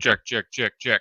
Check, check, check, check.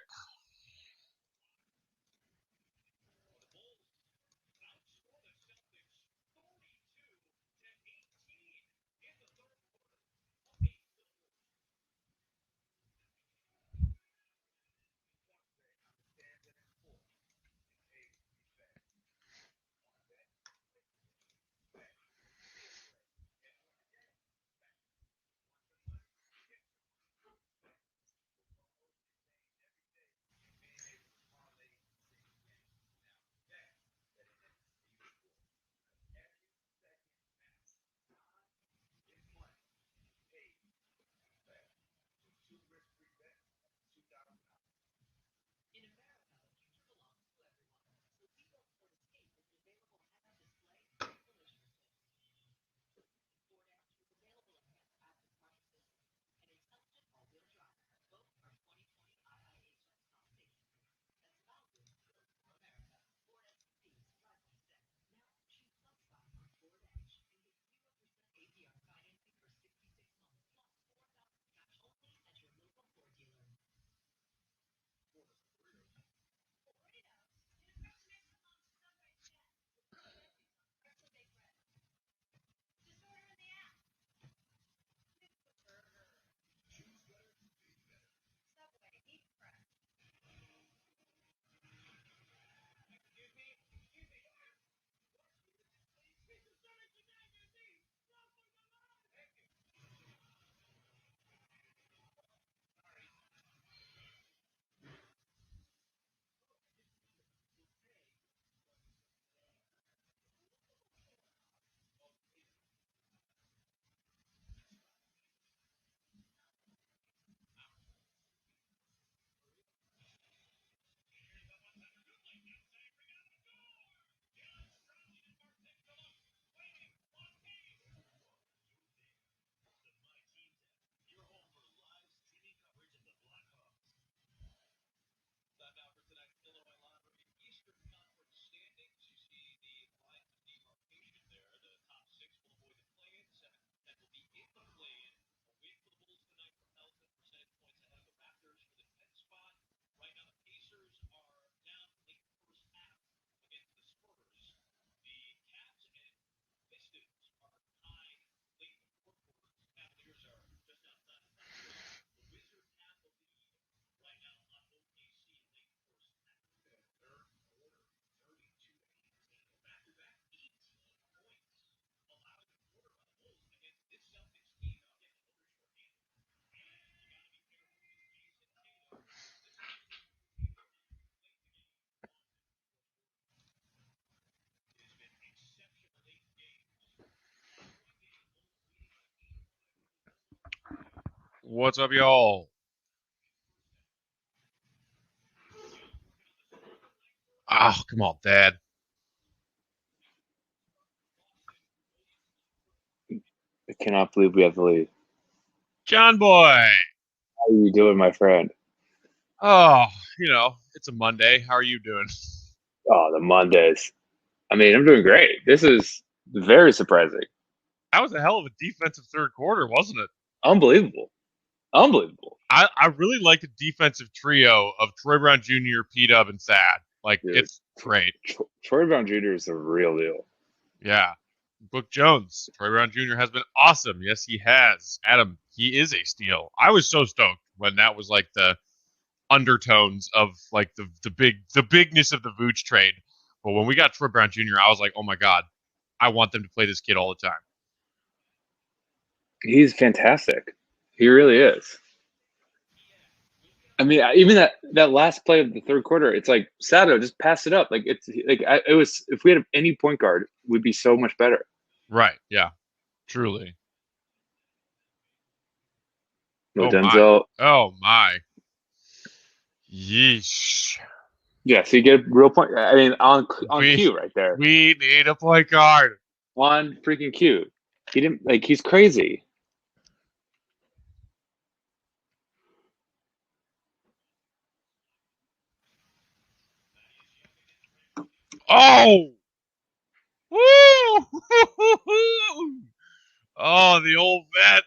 What's up, y'all? Oh, come on, Dad. I cannot believe we have the lead. John Boy. How are you doing, my friend? Oh, it's a Monday. How are you doing? Oh, the Mondays. I mean, I'm doing great. This is very surprising. That was a hell of a defensive third quarter, wasn't it? Unbelievable. Unbelievable. I really like the defensive trio of Troy Brown Jr., P-Dub, and Thad. Like, Dude, it's great. Troy Brown Jr. is the real deal. Yeah. Book Jones. Troy Brown Jr. has been awesome. Yes, he has. Adam, he is a steal. I was so stoked when that was like the undertones of like the bigness of the Vooch trade. But when we got Troy Brown Jr., I was like, oh my God, I want them to play this kid all the time. He's fantastic. He really is. I mean, even that last play of the third quarter, it's like Sato just pass it up. Like it was. If we had any point guard, we'd be so much better. Right. Yeah. Truly. No Oh my. Denzel. Oh my. Yeesh. Yeah, so you get a real point. I mean, on We cue right there, we need a point guard. on freaking cue. He didn't like. He's crazy. Oh. Woo! Oh, the old vet.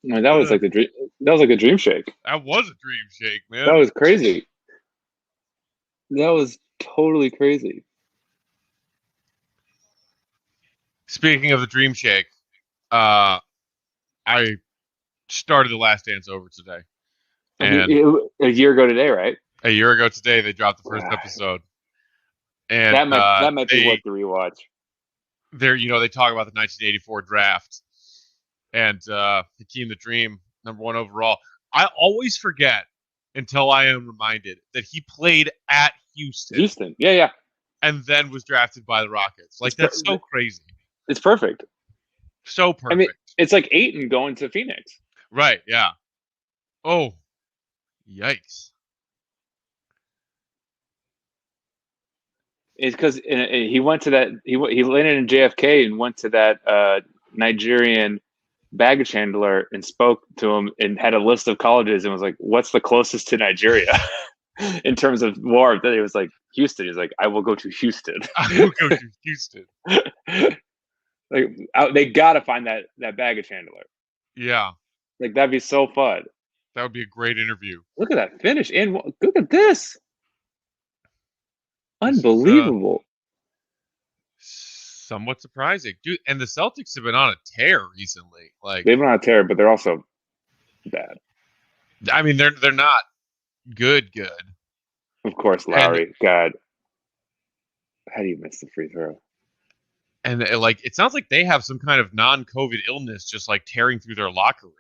I mean, that was like the dream. That was like a dream shake. That was a dream shake, man. That was crazy. That was totally crazy. Speaking of the dream shake, I started The Last Dance over today. And a year ago today, right? A year ago today, they dropped the first episode. And that might be worth the rewatch. They talk about the 1984 draft and Hakeem the Dream, #1 overall. I always forget until I am reminded that he played at Houston. Houston, yeah. And then was drafted by the Rockets. Like, that's so crazy. It's perfect. So perfect. I mean, it's like Ayton going to Phoenix. Right, yeah. Oh, yikes. It's because he went to that. He landed in JFK and went to that Nigerian baggage handler and spoke to him and had a list of colleges and was like, "What's the closest to Nigeria in terms of warmth?" Then he was like, "Houston." He's like, "I will go to Houston." I will go to Houston. Like they gotta find that baggage handler. Yeah, like that'd be so fun. That would be a great interview. Look at that finish, and look at this. Unbelievable. Somewhat surprising, dude. And the Celtics have been on a tear recently. Like, they've been on a tear, but they're also bad. I mean, they're not good. Of course, Lowry. God, how do you miss the free throw? And it sounds like they have some kind of non-COVID illness, just like tearing through their locker room.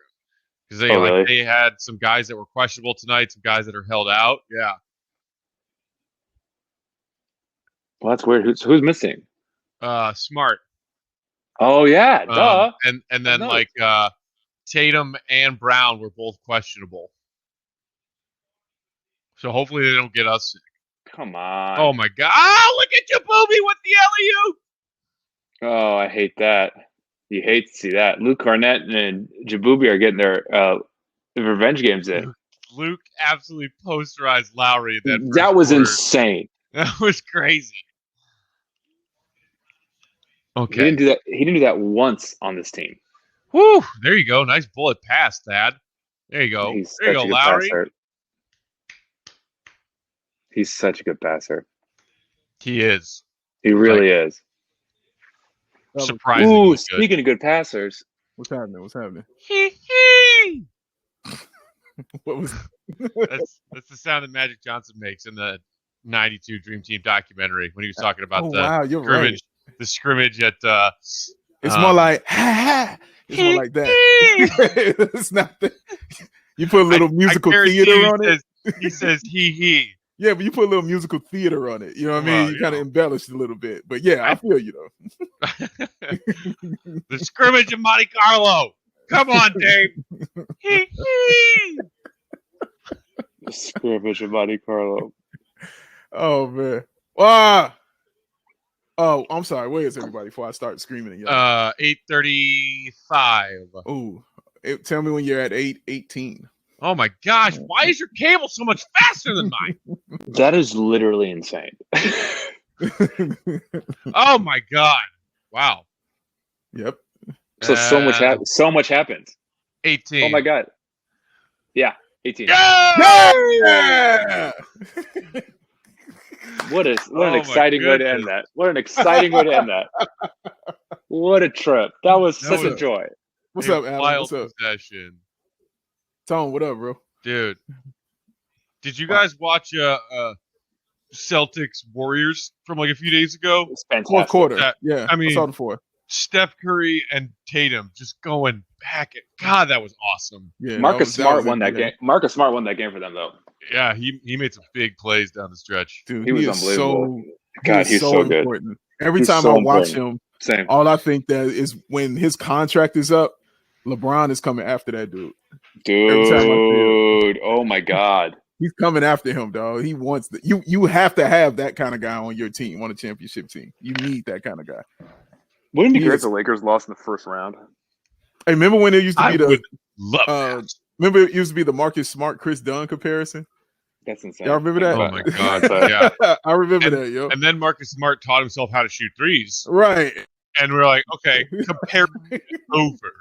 Because really? They had some guys that were questionable tonight, some guys that are held out. Yeah. Well, that's weird. Who's missing? Smart. Oh yeah, duh. And then Tatum and Brown were both questionable. So hopefully they don't get us sick. Come on. Oh my God! Oh, look at Jabubi with the alley-oop. Oh, I hate that. You hate to see that. Luke Cornett and Jabubi are getting their revenge games in. Luke absolutely posterized Lowry. That was insane. That was crazy. Okay. He didn't do that once on this team. Whew! There you go. Nice bullet pass, Thad. There you go. There you go, Lowry. Passer. He's such a good passer. He is. He really is. Surprisingly good. Speaking of good passers. What's happening? What was that's the sound that Magic Johnson makes in the 92 Dream Team documentary when he was talking about the scrimmage at it's more like it's more like that. It's not that. You put a little musical theater on it. He says he. Yeah, but you put a little musical theater on it. You know what I mean? You kind of embellished a little bit. But yeah, I feel you though. The scrimmage in Monte Carlo. Come on, Dave. The scrimmage in Monte Carlo. Oh man. Oh, I'm sorry. Where is everybody before I start screaming at you? 8:35. Oh, tell me when you're at 8:18. Oh my gosh! Why is your cable so much faster than mine? That is literally insane. Oh my God! Wow. Yep. So much happens. 18. Oh my God. Yeah, 18. Yeah! What an exciting way to end that. What an exciting way to end that. What a trip. That was such a joy. What's up, Alan? Wild What's up? Possession. Tone, what up, bro? Dude. Did you guys watch Celtics Warriors from like a few days ago? It's fantastic. Fourth quarter. Yeah, I mean, I saw the fourth. Steph Curry and Tatum just going back. God, that was awesome. Yeah, Marcus Smart won that game. Marcus Smart won that game for them, though. Yeah, he made some big plays down the stretch. Dude, he was unbelievable. He's so good. Important. Every time I watch him, all I think that is when his contract is up, LeBron is coming after that dude. Dude, oh my God. He's coming after him, dog. He wants you have to have that kind of guy on your team, on a championship team. You need that kind of guy. Wouldn't it be great if the Lakers lost in the first round? Hey, remember when it used to be remember it used to be the Marcus Smart, Chris Dunn comparison? That's insane. Y'all remember that? Oh my God. Yeah. I remember that, yo. And then Marcus Smart taught himself how to shoot threes. Right. And we're like, okay, compare over.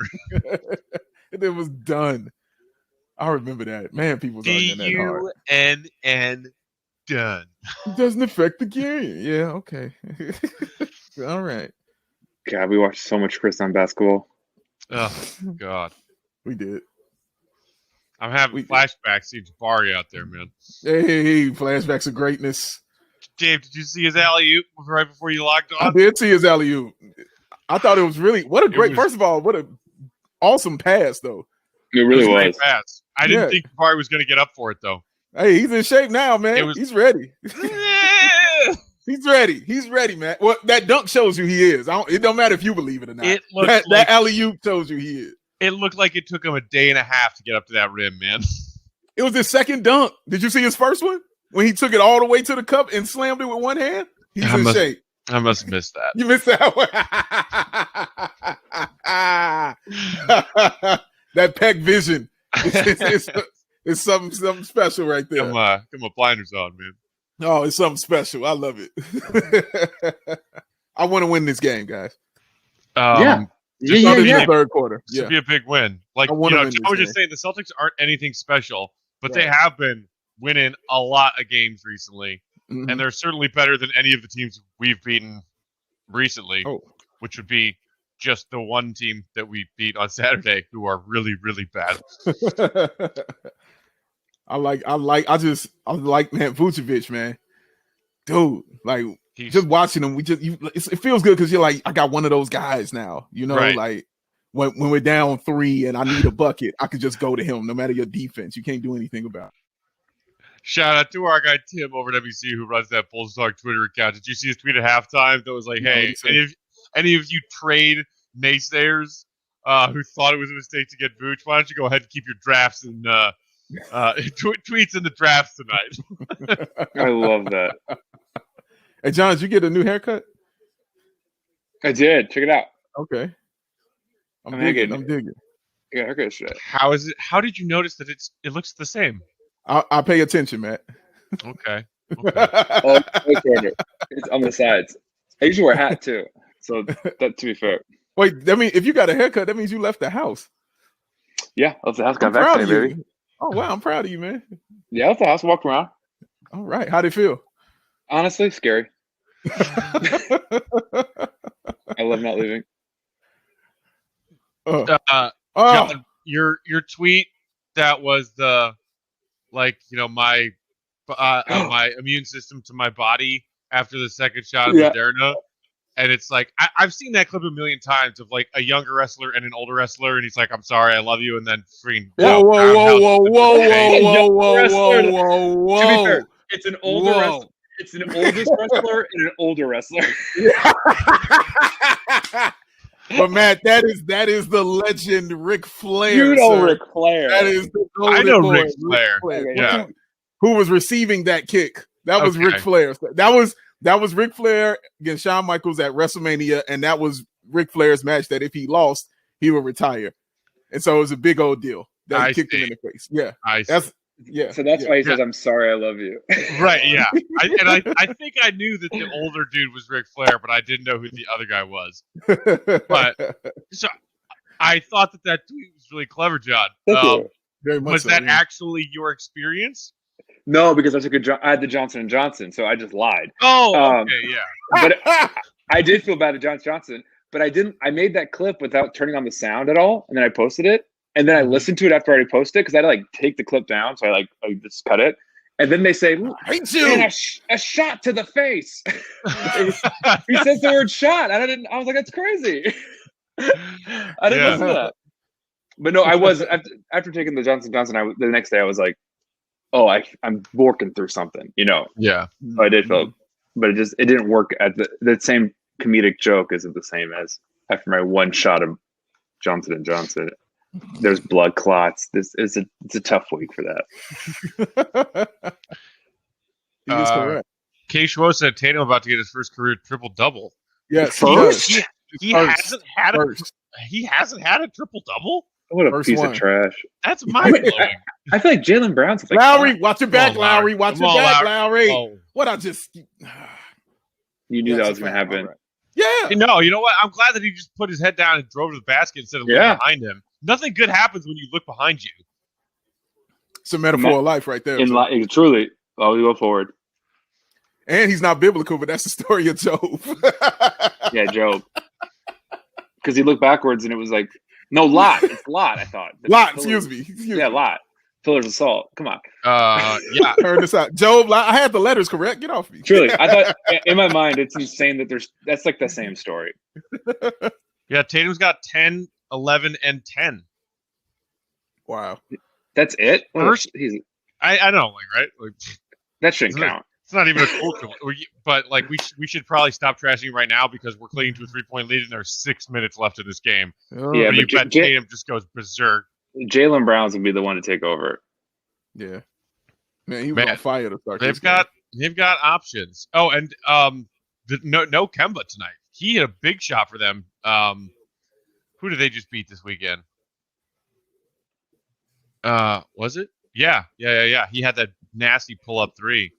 And it was done. I remember that. Man, people was arguing that hard. DUNN done. It doesn't affect the game. Yeah, okay. All right. God, we watched so much Chris on basketball. Oh, God. We did. I'm having flashbacks seeing Jabari out there, man. Hey, flashbacks of greatness. Dave, did you see his alley-oop right before you logged on? I did see his alley-oop. I thought it was really first of all, what a awesome pass though. It really was. A great pass. I didn't think Jabari was going to get up for it though. Hey, he's in shape now, man. He's ready. He's ready. He's ready, man. Well, that dunk shows you he is. It don't matter if you believe it or not. That alley-oop shows you he is. It looked like it took him a day and a half to get up to that rim, man. It was his second dunk. Did you see his first one? When he took it all the way to the cup and slammed it with one hand? He's in shape. I must have missed that. You missed that one. That pec vision. It's something special right there. Come on, blinders on, man. Oh, it's something special. I love it. I want to win this game, guys. Yeah. The third quarter. This would be a big win. Like, John was just saying, the Celtics aren't anything special, but they have been winning a lot of games recently, and they're certainly better than any of the teams we've beaten recently, which would be just the one team that we beat on Saturday, who are really, really bad. I like man Vucevic, man, dude. Like just watching him, it feels good because you're like, I got one of those guys now, like when we're down 3 and I need a bucket, I could just go to him no matter your defense. You can't do anything about it. Shout out to our guy Tim over at WC who runs that Bulls Talk Twitter account. Did you see his tweet at halftime that was like, "Hey, any of you trade naysayers who thought it was a mistake to get Vooch, why don't you go ahead and keep your drafts and tweets in the drafts tonight?" I love that. Hey, John, did you get a new haircut? I did. Check it out. Okay. I'm digging. Yeah, haircut shit. How is it? How did you notice that it looks the same? I pay attention, Matt. Okay. It's on the sides. I usually wear a hat too, so that to be fair. Wait, I mean, if you got a haircut, that means you left the house. Yeah, I left the house. Got vaccinated, baby. Oh wow, I'm proud of you, man. Yeah, I left the house. Walked around. All right, how'd it feel? Honestly, scary. I love not leaving. John, your tweet that was the my my immune system to my body after the second shot of Moderna, and it's like I've seen that clip a million times of like a younger wrestler and an older wrestler, and he's like, "I'm sorry, I love you," and then freaking whoa. To be fair, it's an older wrestler. It's an oldest wrestler and an older wrestler. But Matt, that is the legend Ric Flair. You know Ric Flair. That is the I know Ric Flair. Yeah. Who was receiving that kick? That was Ric Flair. That was Ric Flair against Shawn Michaels at WrestleMania, and that was Ric Flair's match that if he lost, he would retire. And so it was a big old deal that he kicked him in the face. Yeah. So that's why he says, "I'm sorry, I love you." Right, yeah. I think I knew that the older dude was Ric Flair, but I didn't know who the other guy was. But so I thought that tweet was really clever, John. Very much was that actually your experience? No, because I had the Johnson & Johnson, so I just lied. Oh, okay, yeah. But I did feel bad at Johnson, but I didn't. I made that clip without turning on the sound at all, and then I posted it. And then I listened to it after I already posted it because I had to take the clip down. So I just cut it. And then they say, "Man, a shot to the face." He says the word shot. I was like, that's crazy. I didn't listen to that. But no, I was after taking the Johnson & Johnson, the next day I was like, oh, I'm working through something, Yeah. So I did feel, but it didn't work at the same comedic joke isn't the same as after my one shot of Johnson & Johnson. There's blood clots. It's a tough week for that. K. Schwo said Tatum about to get his first career triple-double. Yes, he hasn't had a triple-double? What a piece of trash. That's mind-blowing. I feel like Jaylen Brown's like, Lowry, watch your back, Lowry. Watch your back, Lowry. Oh. What I just... You knew that was going to happen. Right. Yeah. No, you know what? I'm glad that he just put his head down and drove to the basket instead of looking behind him. Nothing good happens when you look behind you. It's a metaphor of life right there. Truly, we go forward. And he's not biblical, but that's the story of Job. Yeah, Job. Because he looked backwards and it was like, no, Lot. It's Lot, I thought. Lot, excuse me. Lot. Pillars of salt. Come on. Yeah. Turn this out. Job, I had the letters correct. Get off me. Truly, I thought in my mind it's insane that that's like the same story. Yeah, Tatum's got 10, 11, and 10. Wow. That's it? First, I know, right? That shouldn't count. It's not even a culture, but we should probably stop trashing right now because we're clinging to a 3-point lead and there's 6 minutes left in this game. Yeah, but you bet Tatum just goes berserk. Jaylen Brown's would be the one to take over. Yeah, man, he was on fire to start. They've got options. Oh, and no Kemba tonight. He hit a big shot for them. Who did they just beat this weekend? Was it? Yeah. He had that nasty pull-up three.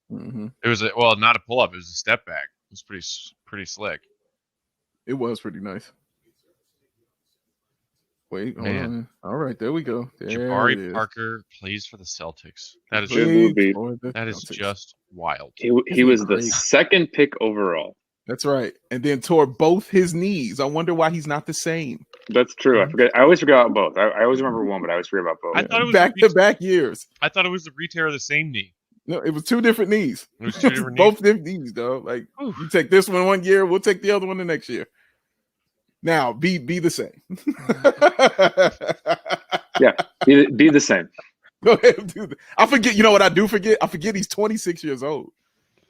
Mm-hmm. It was not a pull-up. It was a step back. It was pretty slick. It was pretty nice. Wait, hold on. All right, there we go. Jabari Parker plays for the Celtics. That is just wild. He was the second pick overall. That's right. And then tore both his knees. I wonder why he's not the same. That's true. I forget. I always forget about both. I always remember one, but I always forget about both. I thought it was back-to-back years. I thought it was the re-tear of the same knee. No, it was two different knees. It was two different both different knees, though. Like, you take this one year, we'll take the other one the next year. Now, be the same. Yeah, be the same. Go ahead and do that. I forget. You know what I do forget? I forget he's 26 years old.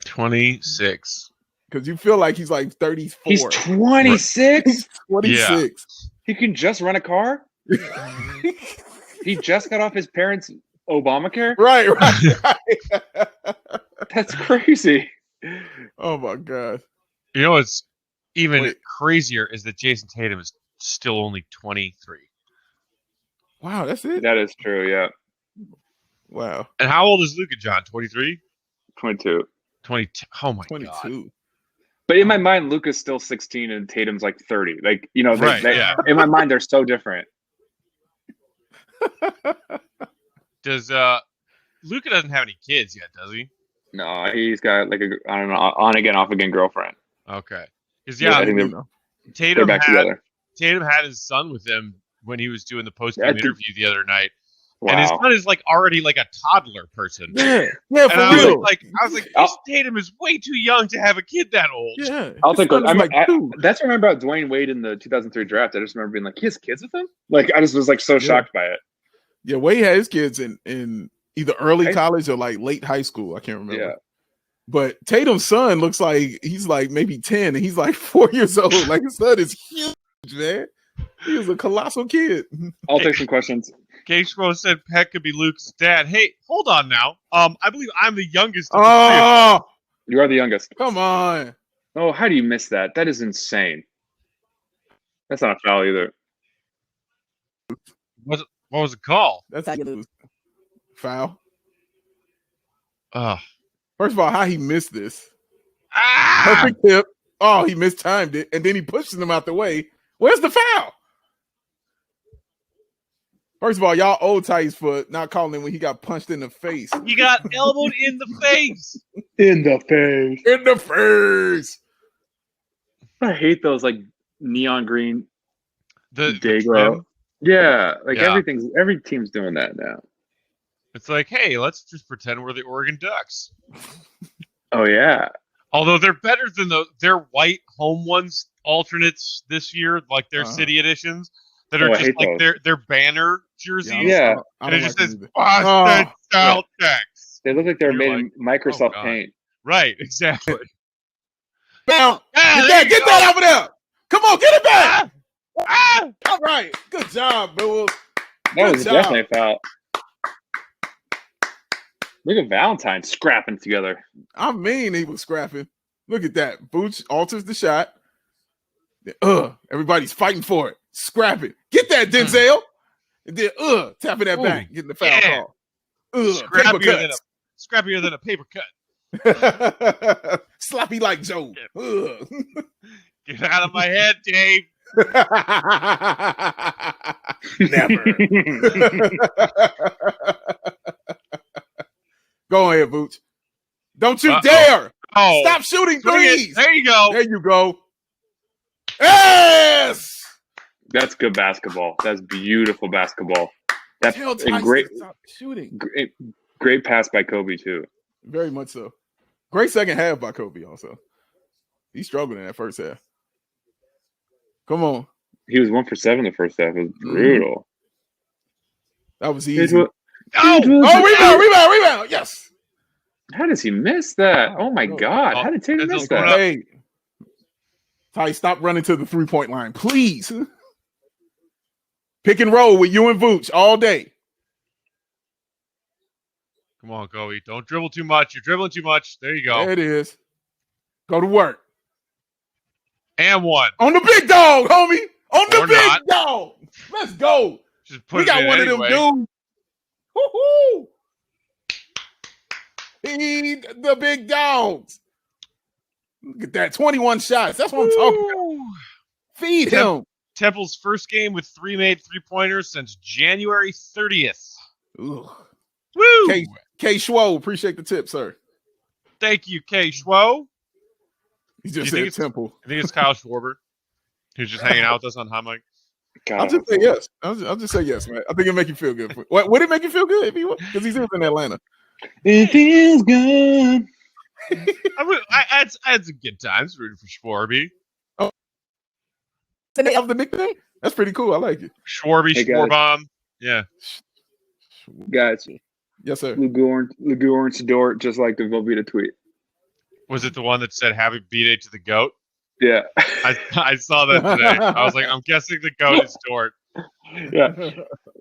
26. Because you feel like he's like 34. He's 26? He's 26. Yeah. He can just rent a car? He just got off his parents' Obamacare? Right. That's crazy. Oh, my God. You know what's even crazier is that Jason Tatum is still only 23. Wow, that's it? That is true, yeah. Wow. And how old is Luka, John? 23? 22. 22. Oh, my 22. God. But in my mind, Luka's still 16 and Tatum's like 30. Like, you know, in my mind, they're so different. Does Luka doesn't have any kids yet, does he? No, he's got like on again, off again girlfriend. Okay. Because I think they're back together. Tatum had his son with him when he was doing the post-game interview the other night. Wow. And his son is like already like a toddler person. Yeah, for real. I was like, Jason Tatum is way too young to have a kid that old. Yeah, I'll take that's what I remember about Dwayne Wade in the 2003 draft. I just remember being like, he has kids with him? Like, I just was like so shocked by it. Yeah, Wade had his kids in either early college or like late high school. I can't remember. Yeah. But Tatum's son looks like he's like maybe 10 and he's like 4 years old. Like his son is huge, man. He was a colossal kid. I'll take some questions. K-Schmo said Peck could be Luke's dad. Hey, hold on now. I believe I'm the youngest. Oh, you are the youngest. Come on. Oh, how do you miss that? That is insane. That's not a foul either. What was the call? That's how you lose. Foul. First of all, how he missed this? Ah! Perfect tip. Oh, he mistimed it, and then he pushes him out the way. Where's the foul? First of all, y'all old tights for not calling him when he got punched in the face. He got elbowed in the face. In the face. In the face. I hate those like neon green. The Dayglow. Yeah, every team's doing that now. It's like, hey, let's just pretend we're the Oregon Ducks. Oh yeah. Although they're better than their white home ones alternates this year, like their city editions that are just like their banner jerseys. Yeah. And it just says Boston Celtics. They look like they're made in Microsoft Paint. Right, exactly. Now, get that over there. Come on, get it back. All right. Good job, Bills. That was definitely a foul. Look at Valentine scrapping together. I mean, he was scrapping. Look at that. Booch alters the shot. Everybody's fighting for it. Scrapping. Get that, Denzel. And then tapping that back, getting the foul call. Scrappier than a paper cut. Sloppy like Joe. Get out of my head, Dave. Never. Go ahead, Vooch. Don't you dare! Oh, stop shooting threes. There you go. There you go. Yes. That's good basketball. That's beautiful basketball. That's great shooting. Great pass by Kobe too. Very much so. Great second half by Kobe also. He struggled in that first half. Come on. He was 1 for 7 the first half. It was brutal. That was easy. Rebound. Yes. How does he miss that? Oh my God. How did Tatum miss that? Hey. Ty, stop running to the 3-point line, please. Pick and roll with you and Vooch all day. Come on, Kobe. Don't dribble too much. You're dribbling too much. There you go. There it is. Go to work. And one. On the big dog, homie. On the big dog. Let's go. Just put we got one of them dudes. Woo-hoo. Feed the big dogs. Look at that. 21 shots. That's what I'm talking about. Feed him. Temple's first game with 3 made 3-pointers since January 30th. Ooh. Woo! K. Schwo, appreciate the tip, sir. Thank you, K. Schwo. He just said Temple. I think it's Kyle Schwarber, who's just hanging out with us on High Mic. I'll just say yes. I'll just say yes, man. I think it'll make you feel good. Would it make you feel good if he was? Because he's in Atlanta. It feels good. I had some good times rooting for Schwarby. Oh, of the nickname? That's pretty cool. I like it. Schwarby, Schwarbomb. Yeah. Gotcha. Yes, sir. Orange Dort, just like the Velveeta tweet. Was it the one that said "Happy B-Day to the goat"? Yeah. I saw that today. I was like, I'm guessing the goat is Dort. Yeah.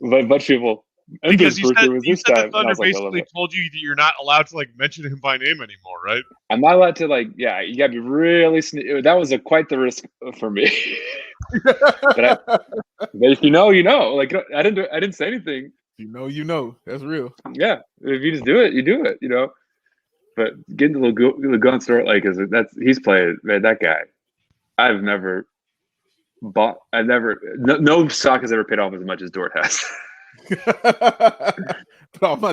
But people. Because you said the Thunder basically told you that you're not allowed to mention him by name anymore, right? I'm not allowed to you gotta be really that was quite the risk for me. but if you know, you know. I didn't say anything. You know. That's real. Yeah. If you just do it, you do it, you know. But getting the little gun start he's played, man, that guy. I've never bought no stock has ever paid off as much as Dort has. my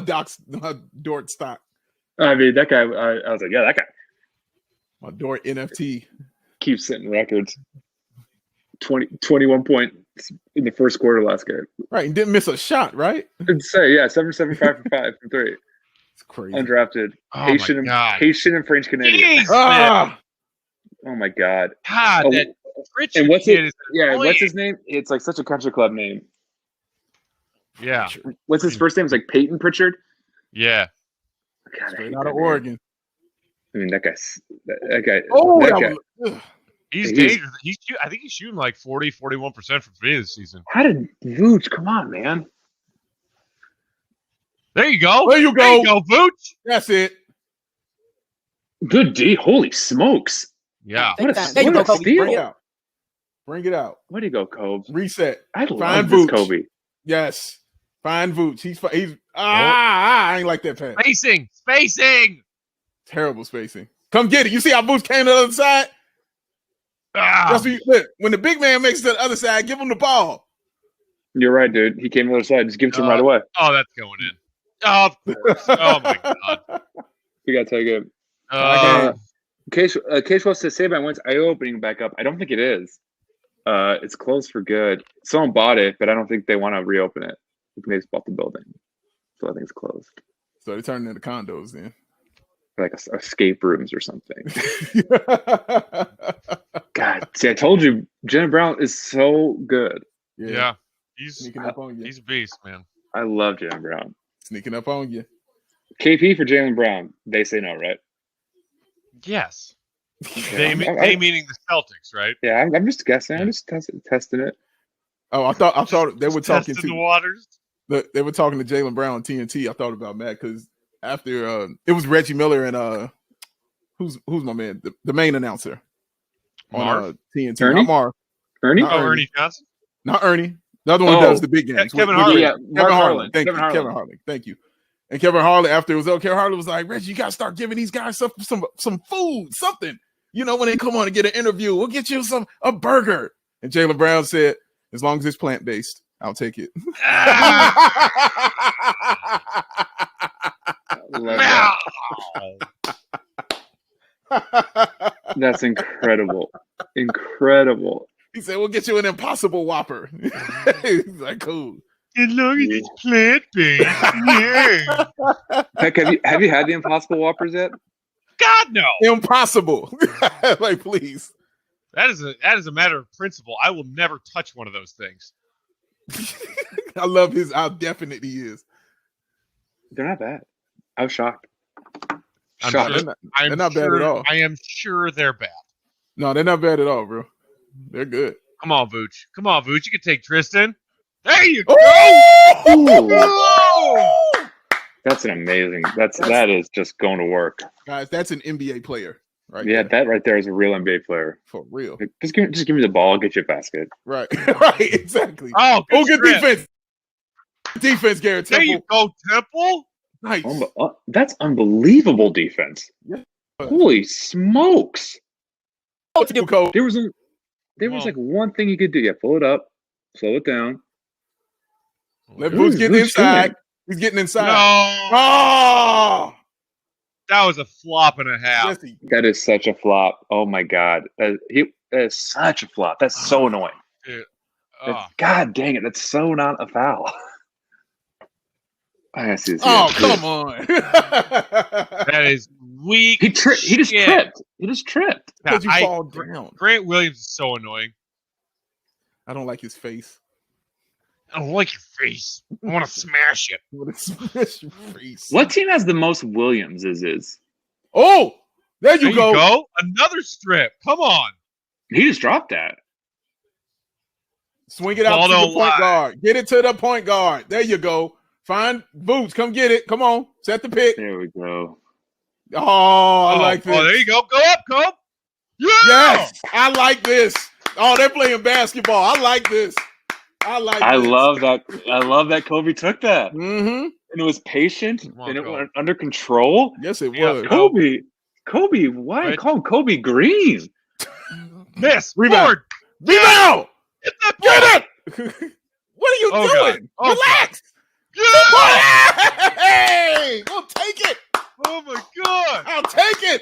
Dort stock. I mean, that guy. I was like, yeah, that guy. My Dort NFT keeps setting records. 21 points in the first quarter last game. Right, and didn't miss a shot. Right. I'd say 7-7-5 for 5 from 3. It's crazy. Undrafted, Haitian and French Canadian. Oh my God. God, that Richard and what's kid what's his name? It's such a country club name. Yeah. What's his first name? It's Peyton Pritchard. Yeah. God, straight out of Oregon. I mean, that guy. Oh, that guy. He's dangerous. I think he's shooting 41% from three this season. How did Vooch? Come on, man. There you go. There you go, Vooch. That's it. Good D. Holy smokes. Yeah. What a steal. Bring it out. Where'd he go, Kobe? Reset. I love this Kobe. Yes. Find Vooch. He's I ain't like that pass. Spacing. Terrible spacing. Come get it. You see how Vooch came to the other side? That's what look, when the big man makes it to the other side, give him the ball. You're right, dude. He came to the other side. Just give it to him right away. Oh, that's going in. Oh, of course. Oh, my God. We got to take it. Case says Saban wins eye-opening back up. I don't think it is. It's closed for good. Someone bought it, but I don't think they want to reopen it. They just bought the building. So I think it's closed. So they turned into condos then. Like escape rooms or something. God, see, I told you, Jaylen Brown is so good. Yeah. He's sneaking up on you. He's a beast, man. I love Jaylen Brown. Sneaking up on you. KP for Jaylen Brown. They say no, right? Yes. They meaning the Celtics, right? Yeah, I'm just guessing. I'm just testing it. Oh, I thought they were talking to the waters. They were talking to Jaylen Brown on TNT. I thought about Matt because after it was Reggie Miller and who's my man, the main announcer on TNT. Ernie? Not Marv. Ernie? Ernie Johnson. Not Ernie. The other one does the big games. Kevin Harlan. Kevin Harlan. Thank you, Kevin Harlan. Thank you. And Kevin Harlan, after it was over, Kevin Harlan was like, Reggie, you got to start giving these guys some food, something. You know, when they come on and get an interview, we'll get you a burger. And Jaylen Brown said, as long as it's plant-based, I'll take it. Love that. That's incredible. Incredible. He said, "We'll get you an Impossible Whopper." He's like, "Cool." As long as it's plant-based. Yeah. Heck, have you had the Impossible Whoppers yet? God no. Impossible. Like, please. That is a matter of principle. I will never touch one of those things. I love how definite he is. They're not bad. I was shocked. They're not bad at all. I am sure they're bad. No, they're not bad at all, bro. They're good. Come on, Vooch. You can take Tristan. There you go. That's an amazing. That is just going to work, guys. That's an NBA player, right? Yeah, that right there is a real NBA player for real. Just give me the ball, get you a basket. Right, right, exactly. Oh, good defense. Defense, Garrett Temple. There you go, Temple. Nice. That's unbelievable defense. Yeah. Holy smokes! There was like one thing you could do. Yeah, pull it up, slow it down. Let Boots get inside. He's getting inside. No. Oh! That was a flop and a half. That is such a flop. Oh my god. That is such a flop. That's so annoying. God dang it. That's so not a foul. I see this. Oh, come on. That is weak. He just tripped. He just tripped. Because you fall down. Grant Williams is so annoying. I don't like his face. I don't like your face. I want to smash it. I want to smash your face. What team has the most Williamses? Oh, there you go. Another strip. Come on. He just dropped that. Swing it out to the point guard. Get it to the point guard. There you go. Find Boots. Come get it. Come on. Set the pick. There we go. Oh, I like this. Oh, there you go. Go up, Cope. Yeah! Yes, I like this. Oh, they're playing basketball. I like this. I love that. I love that Kobe took that. Mm-hmm. And it was patient and it went under control. Yes, it was. Kobe, why right. Call him Kobe Green? Miss. Rebound. Rebound. Get it. What are you doing? God. Relax. Yeah. Hey, we'll take it. Oh my God. I'll take it.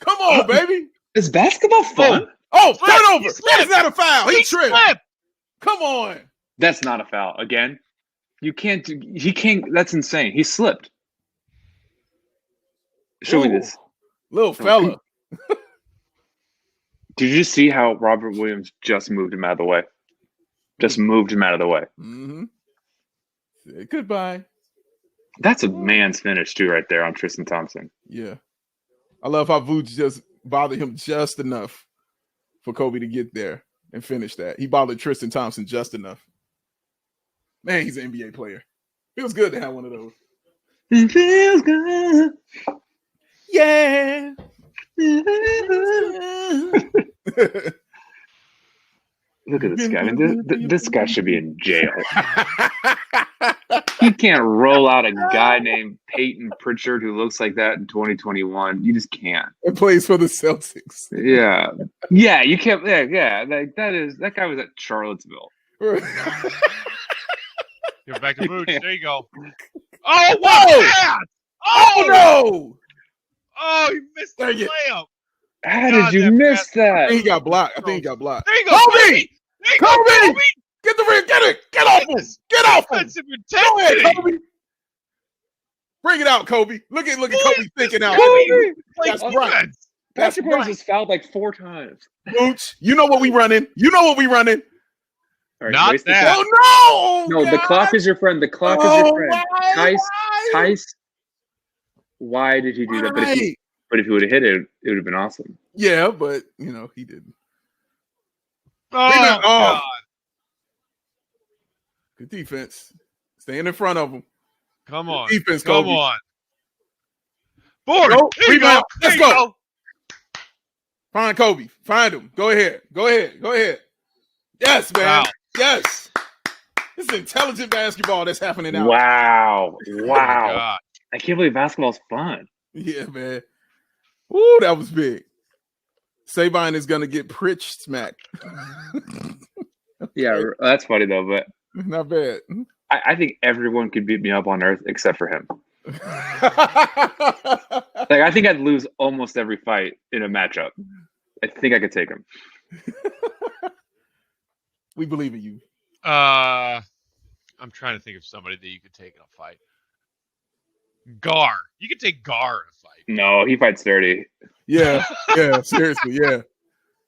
Come on, baby. Is basketball fun? Oh, turnover. That is not a foul. He tripped. Come on. That's not a foul. Again, he can't. That's insane. He slipped. Show me this. Little fella. Did you see how Robert Williams just moved him out of the way? Mm-hmm. Say goodbye. That's a man's finish, too, right there on Tristan Thompson. Yeah. I love how Vooch just bothered him just enough for Kobe to get there and finish that. He bothered Tristan Thompson just enough. Man, he's an NBA player. Feels good to have one of those. It feels good. Yeah. Look at this guy. I mean, this guy should be in jail. You can't roll out a guy named Peyton Pritchard who looks like that in 2021. You just can't. And plays for the Celtics. Yeah, you can't. Yeah. Like that guy was at Charlottesville. Give it back to Boots. There you go. Oh, whoa! Oh no! Oh, you missed the layup. How did you miss that? I think he got blocked. There you go, Kobe! Kobe! Get the ring! Get it! Get off him! Get off him! Go ahead, Kobe! Bring it out, Kobe. Look at Kobe thinking out. Kobe! That's right. Patrick Rose has fouled like 4 times. Boots, you know what we running. Right, not that. Oh, no! No, the clock is your friend. The clock is your friend. Tice. Why did he do that? But if he would have hit it, it would have been awesome. Yeah, but he didn't. Oh, God. Good defense. Staying in front of him. Come on. Good defense, Kobe. Come on. Board. Rebound. Let's go. Find Kobe. Find him. Go ahead. Yes, man. Wow. Yes. This is intelligent basketball that's happening now. Wow. Oh I can't believe basketball's fun. Yeah, man. Ooh, that was big. Sabine is going to get Pritch smacked. Yeah, that's funny, though, but not bad. I think everyone could beat me up on Earth except for him. Like, I think I'd lose almost every fight in a matchup. I think I could take him. We believe in you. I'm trying to think of somebody that you could take in a fight. Gar. You could take Gar in a fight. No, he fights dirty. Yeah, seriously,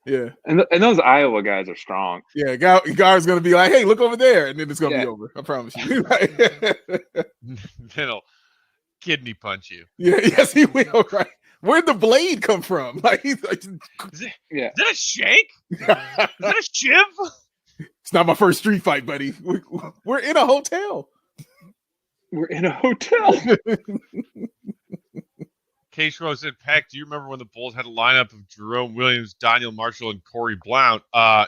yeah. And those Iowa guys are strong. Yeah, Gar's gonna be like, "Hey, look over there," and then it's gonna be over. I promise you. Then he'll kidney punch you. Yeah, yes, he will. Right? Where'd the blade come from? Like, he's like, is that a shank? Is that a shiv? It's not my first street fight, buddy. We're in a hotel. We're in a hotel. Case Rose said, Peck, do you remember when the Bulls had a lineup of Jerome Williams, Daniel Marshall, and Corey Blount?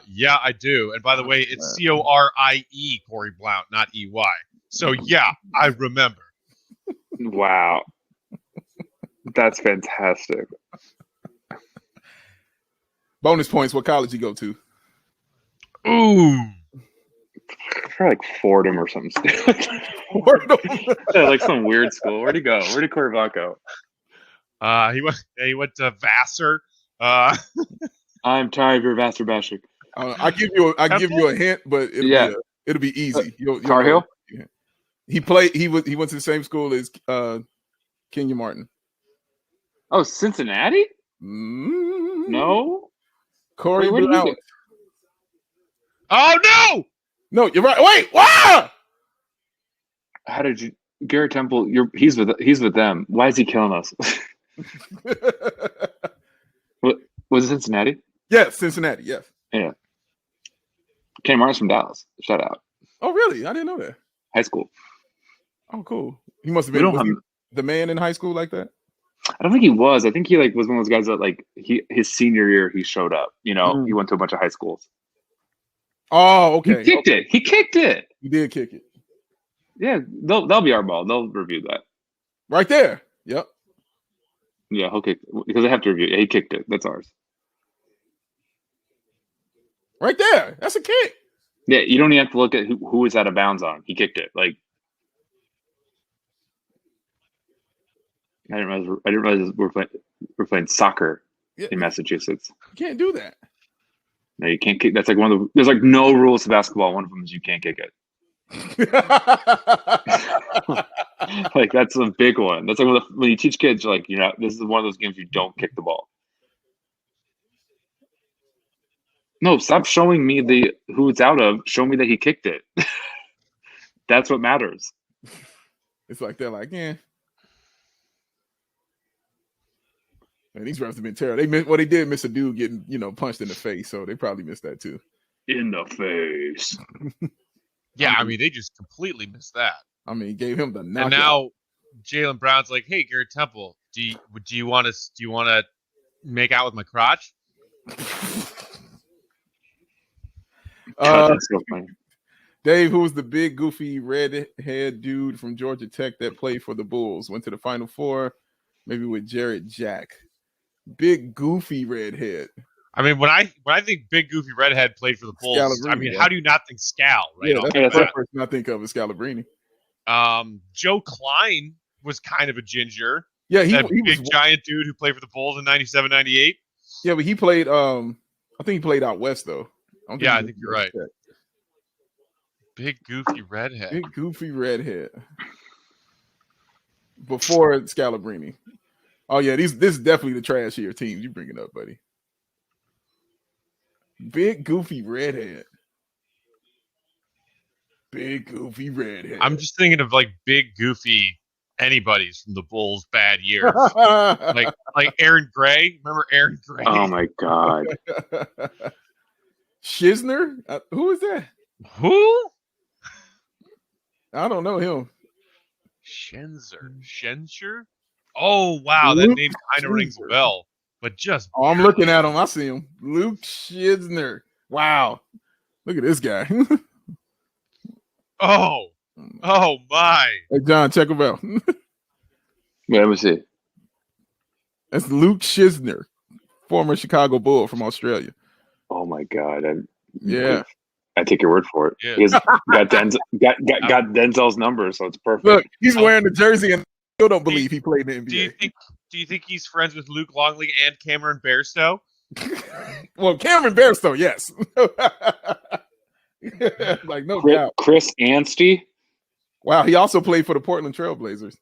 Yeah, I do. And by the way, it's Corie, Corey Blount, not EY. So, yeah, I remember. Wow. That's fantastic. Bonus points. What college you go to? Ooh. Probably like Fordham or something. Fordham. Yeah, like some weird school. Where'd he go? Where did Corey Blount go? He went to Vassar. I'm Tiger Vassar Bashik. I give you a hint, but it'll be easy. Tar Heel? He went to the same school as Kenya Martin. Oh, Cincinnati? No. Corey Blount. Oh no! No, you're right. Wait, wow! How did you Garrett Temple, he's with them. Why is he killing us? What was it, Cincinnati? Yes, Cincinnati, yes. Yeah. Ken Martin's from Dallas. Shout out. Oh, really? I didn't know that. High school. Oh, cool. He must have been the man in high school like that. I don't think he was. I think he was one of those guys that his senior year he showed up. He went to a bunch of high schools. Oh, okay. He kicked it. He kicked it. He did kick it. Yeah, that'll be our ball. They'll review that. Right there. Yep. Yeah, he'll kick it because they have to review it. He kicked it. That's ours. Right there. That's a kick. Yeah, you don't even have to look at who was out of bounds on. He kicked it. Like, I didn't realize we're playing soccer in Massachusetts. You can't do that. No, you can't kick. That's like one of the. There's like no rules to basketball. One of them is you can't kick it. Like, that's a big one. That's like when you teach kids, like, this is one of those games you don't kick the ball. No, stop showing me who it's out of. Show me that he kicked it. That's what matters. It's like they're like, yeah. Man, these refs have been terrible. They did miss a dude getting, punched in the face, so they probably missed that too. In the face. Yeah, I mean, they just completely missed that. I mean, gave him the knockout. And now Jaylen Brown's like, "Hey, Garrett Temple, do you want to make out with my crotch?" That's so funny. Dave, who was the big, goofy, red-haired dude from Georgia Tech that played for the Bulls, went to the Final Four, maybe with Jarrett Jack. Big, goofy redhead. I mean, when I think big, goofy redhead played for the Bulls, I mean, how do you not think Scal? Right? Yeah, that's the person I think of is Scalabrine. Joe Klein was kind of a ginger. Yeah, he big was giant dude who played for the Bulls in 97, 98. Yeah, but he played. I think he played out west though. I think you're right. Big goofy redhead. Big goofy redhead. Before Scalabrine. Oh yeah, this is definitely the trashier teams you bring it up, buddy. Big goofy redhead. Big goofy redhead. I'm just thinking of like big goofy anybody's from the Bulls' bad years. like Aaron Gray. Remember Aaron Gray? Oh my God. Schisner? Who is that? Who? I don't know him. Schenzer? Oh wow, that name kind of rings a bell. But just I'm looking at him. I see him. Luke Schisner. Wow. Look at this guy. Oh my. Hey John, check him out. Yeah, let me see. That's Luke Schisner, former Chicago Bull from Australia. Oh my God. I take your word for it. Yeah. He's got Denzel's number, so it's perfect. Look, he's wearing the jersey and still don't believe he played in the NBA. Do you think he's friends with Luke Longley and Cameron Bairstow? Well, Cameron Bairstow, yes. Like, no doubt. Chris Anstey. Wow, he also played for the Portland Trailblazers.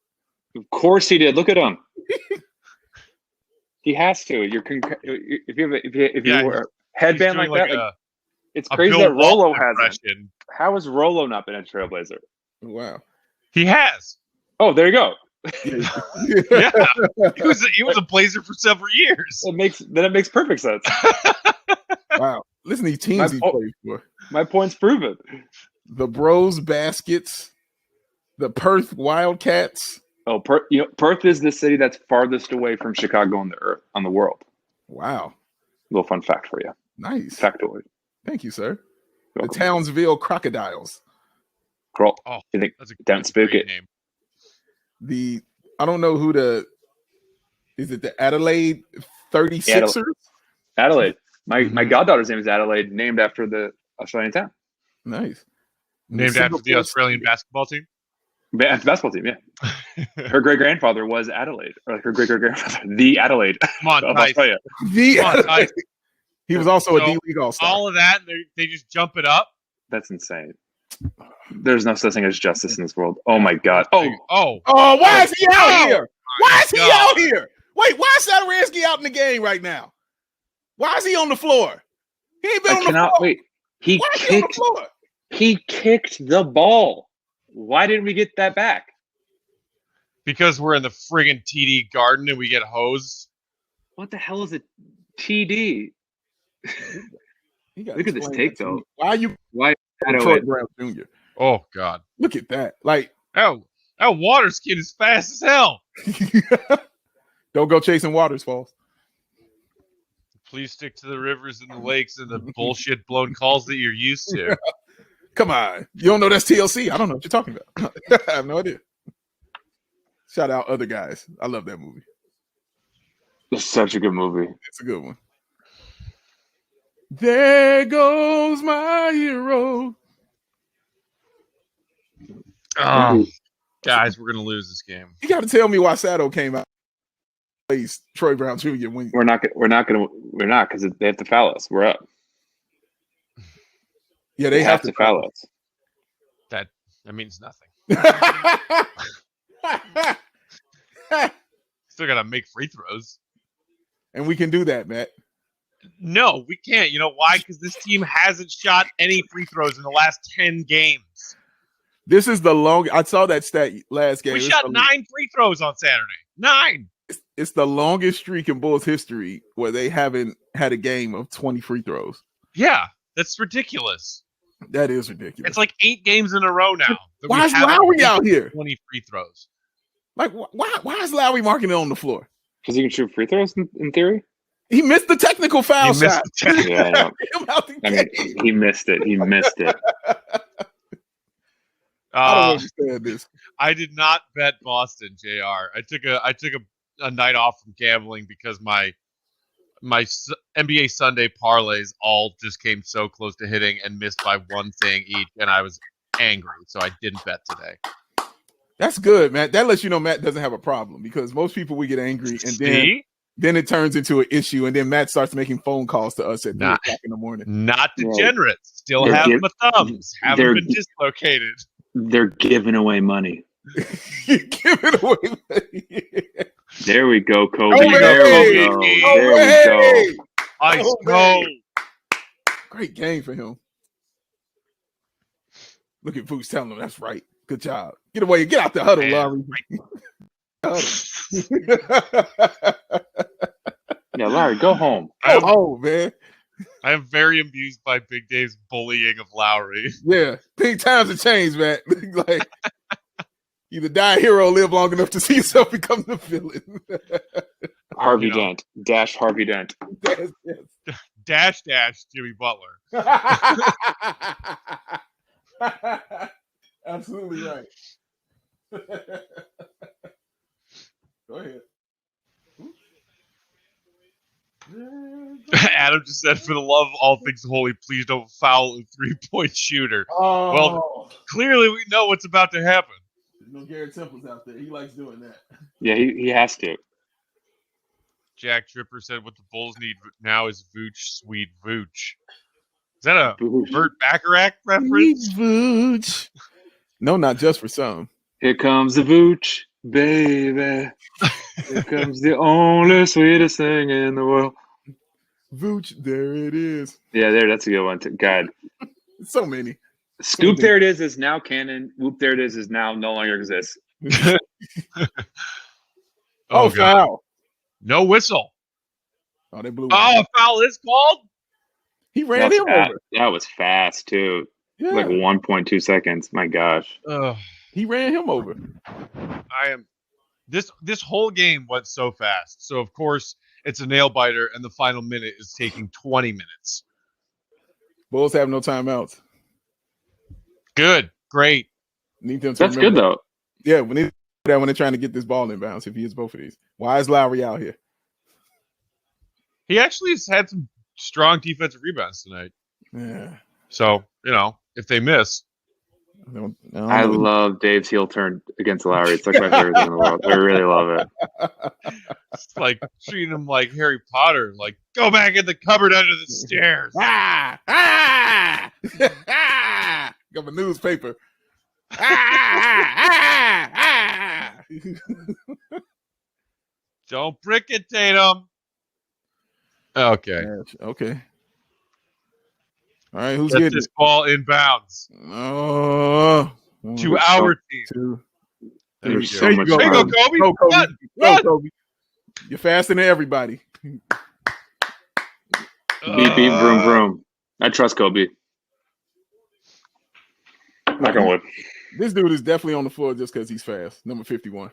Of course he did. Look at him. He has to. If you wear a headband like that, like, it's crazy that Rolo hasn't. How has Rolo not been a Trailblazer? Wow, he has. Oh, there you go. Yeah, he was a Blazer for several years. It makes perfect sense. Wow, listen to these teams he played for. My point's proven. The Bros Baskets, the Perth Wildcats. Oh, Perth is the city that's farthest away from Chicago on the world. Wow. Little fun fact for you. Nice. Factoid. Thank you, sir. The Townsville Crocodiles. Cool. Oh, don't spook it. Name. I don't know who is it the Adelaide 36ers? Adelaide. My goddaughter's name is Adelaide, named after the Australian town. Nice. Named after the Australian basketball team? Basketball team, yeah. Her great-grandfather was Adelaide. Or like her great-great-grandfather. The Adelaide. Come on, Australia. The Adelaide. He was also a D-League All-Star. All of that, they just jump it up? That's insane. There's no such thing as justice in this world. Oh, my God. Oh, why is he out here? Why is he out here? Wait, why is Sadaransky out in the game right now? Why is he on the floor? He ain't been on the floor. Wait. He kicked the ball. Why didn't we get that back? Because we're in the friggin' TD Garden and we get hosed. What the hell is a TD? Look at this take, though. Why Troy Brown Jr.? Oh, God. Look at that. Like, that water skin is fast as hell. Don't go chasing waterfalls. Please stick to the rivers and the lakes and the bullshit blown calls that you're used to. Come on. You don't know that's TLC? I don't know what you're talking about. I have no idea. Shout out other guys. I love that movie. It's such a good movie. It's a good one. There goes my hero. Oh, guys, we're gonna lose this game. You got to tell me why Sato came out. Plays Troy Brown Jr. When we're not because they have to foul us. We're up. Yeah, they have to foul us. That means nothing. Still gotta make free throws, and we can do that, Matt. No, we can't. You know why? Because this team hasn't shot any free throws in the last 10 games. This is the longest. I saw that stat last game. We shot 9 free throws on Saturday. 9. It's the longest streak in Bulls history where they haven't had a game of 20 free throws. Yeah, that's ridiculous. That is ridiculous. It's like 8 games in a row now. Why is Lowry out here? 20 free throws. Like, why is Lowry marking it on the floor? Because he can shoot free throws in theory? He missed the technical foul shot. Yeah, he missed it. He missed it. I don't understand this. I did not bet Boston, JR. I took a night off from gambling because my NBA Sunday parlays all just came so close to hitting and missed by one thing each, and I was angry, so I didn't bet today. That's good, Matt. That lets you know Matt doesn't have a problem because most people we get angry and then it turns into an issue, and then Matt starts making phone calls to us at 3 o'clock in the morning. Not degenerates. Still have my thumbs. Haven't been dislocated. They're giving away money. Giving away money. There we go, Kobe. There we go. Ice cold. Great game for him. Look at Boots telling him that's right. Good job. Get away. Get out the huddle, Larry. Yeah, Larry, go home. Go home, man. I am very amused by Big Dave's bullying of Lowry. Yeah, think times have changed, man. Like, either die a hero or live long enough to see yourself become the villain. Harvey Dent. Dash Harvey Dent. Dash Jimmy Butler. Absolutely right. Go ahead. Adam just said, for the love of all things holy, please don't foul a 3-point shooter. Oh. Well, clearly we know what's about to happen. There's no Garrett Temples out there. He likes doing that. Yeah, he has to. Jack Tripper said what the Bulls need now is Vooch, sweet Vooch. Is that a Burt Bacharach reference? Vooch. No, not just for some. Here comes the Vooch, baby. Here comes the only sweetest thing in the world. Vooch, there it is. Yeah, that's a good one too. God. So many. Scoop, there it is now canon. Whoop, there it is now no longer exists. Oh, foul. No whistle. Oh, they blew. Oh, foul is called? He ran him over. That was fast, too. Yeah. Like 1.2 seconds. My gosh. He ran him over. This whole game went so fast. So, of course, it's a nail biter, and the final minute is taking 20 minutes. Bulls have no timeouts. Good. Great. Need them to That's good, though. Yeah, we need that when they're trying to get this ball in bounds, if he hits both of these. Why is Lowry out here? He actually has had some strong defensive rebounds tonight. Yeah. So, if they miss. I love Dave's heel turn against Lowry. It's like my favorite thing in the world. I really love it. It's like treating him like Harry Potter. Like, go back in the cupboard under the stairs. Got my newspaper. Don't brick it, Tatum. Okay. Okay. All right, who's getting this ball in bounds? To our team. There's so much. There you go, Kobe. Go, Kobe. Go, Kobe. You're faster than everybody. Beep, beep, vroom, vroom. I trust Kobe. Knock on wood. This dude is definitely on the floor just because he's fast. Number 51.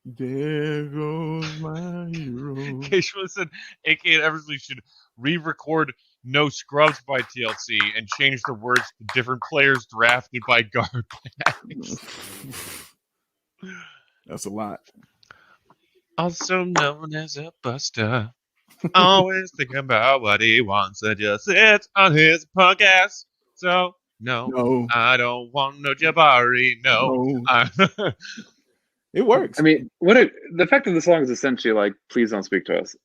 There goes my hero. Keishla said A.K. and Eversley should re-record No Scrubs by TLC and change the words to different players drafted by guard bags. That's a lot. Also known as a buster. Always thinking about what he wants and just sits on his punk ass. So, no. I don't want no Jabari. No. It works. I mean, the fact of the song is essentially like, please don't speak to us.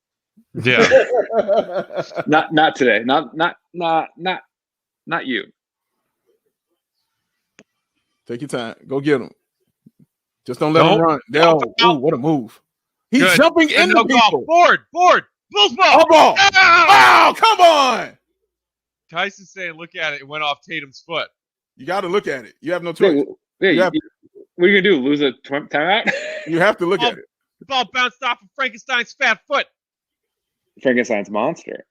Yeah. not today. Not you. Take your time. Go get him. Just don't let him run. Ooh, what a move. He's jumping into people. Board. Bulls ball. All ball. Oh, come on. Tyson's saying, look at it. It went off Tatum's foot. You got to look at it. You have no choice. What are you going to do? Lose a timeout? You have to look at it. The ball bounced off of Frankenstein's fat foot. Frankenstein's monster.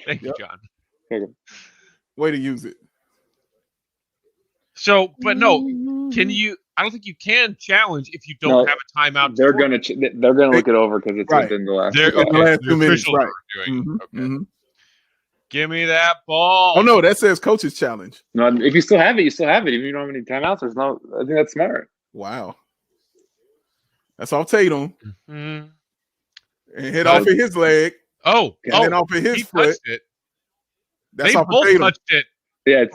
Thank you, John. Way to use it. So, but no, can you? I don't think you can challenge if you don't have a timeout. They're gonna look it over because it's within the last. The last 2 minutes, right? Okay. Give me that ball. Oh no, that says coach's challenge. No, if you still have it, you still have it. If you don't have any timeouts, I think that's smart. Wow. That's off Tatum. Mm-hmm. And hit off of his leg. And then off of his foot. It. That's they off both of Tatum. Touched it. Yeah,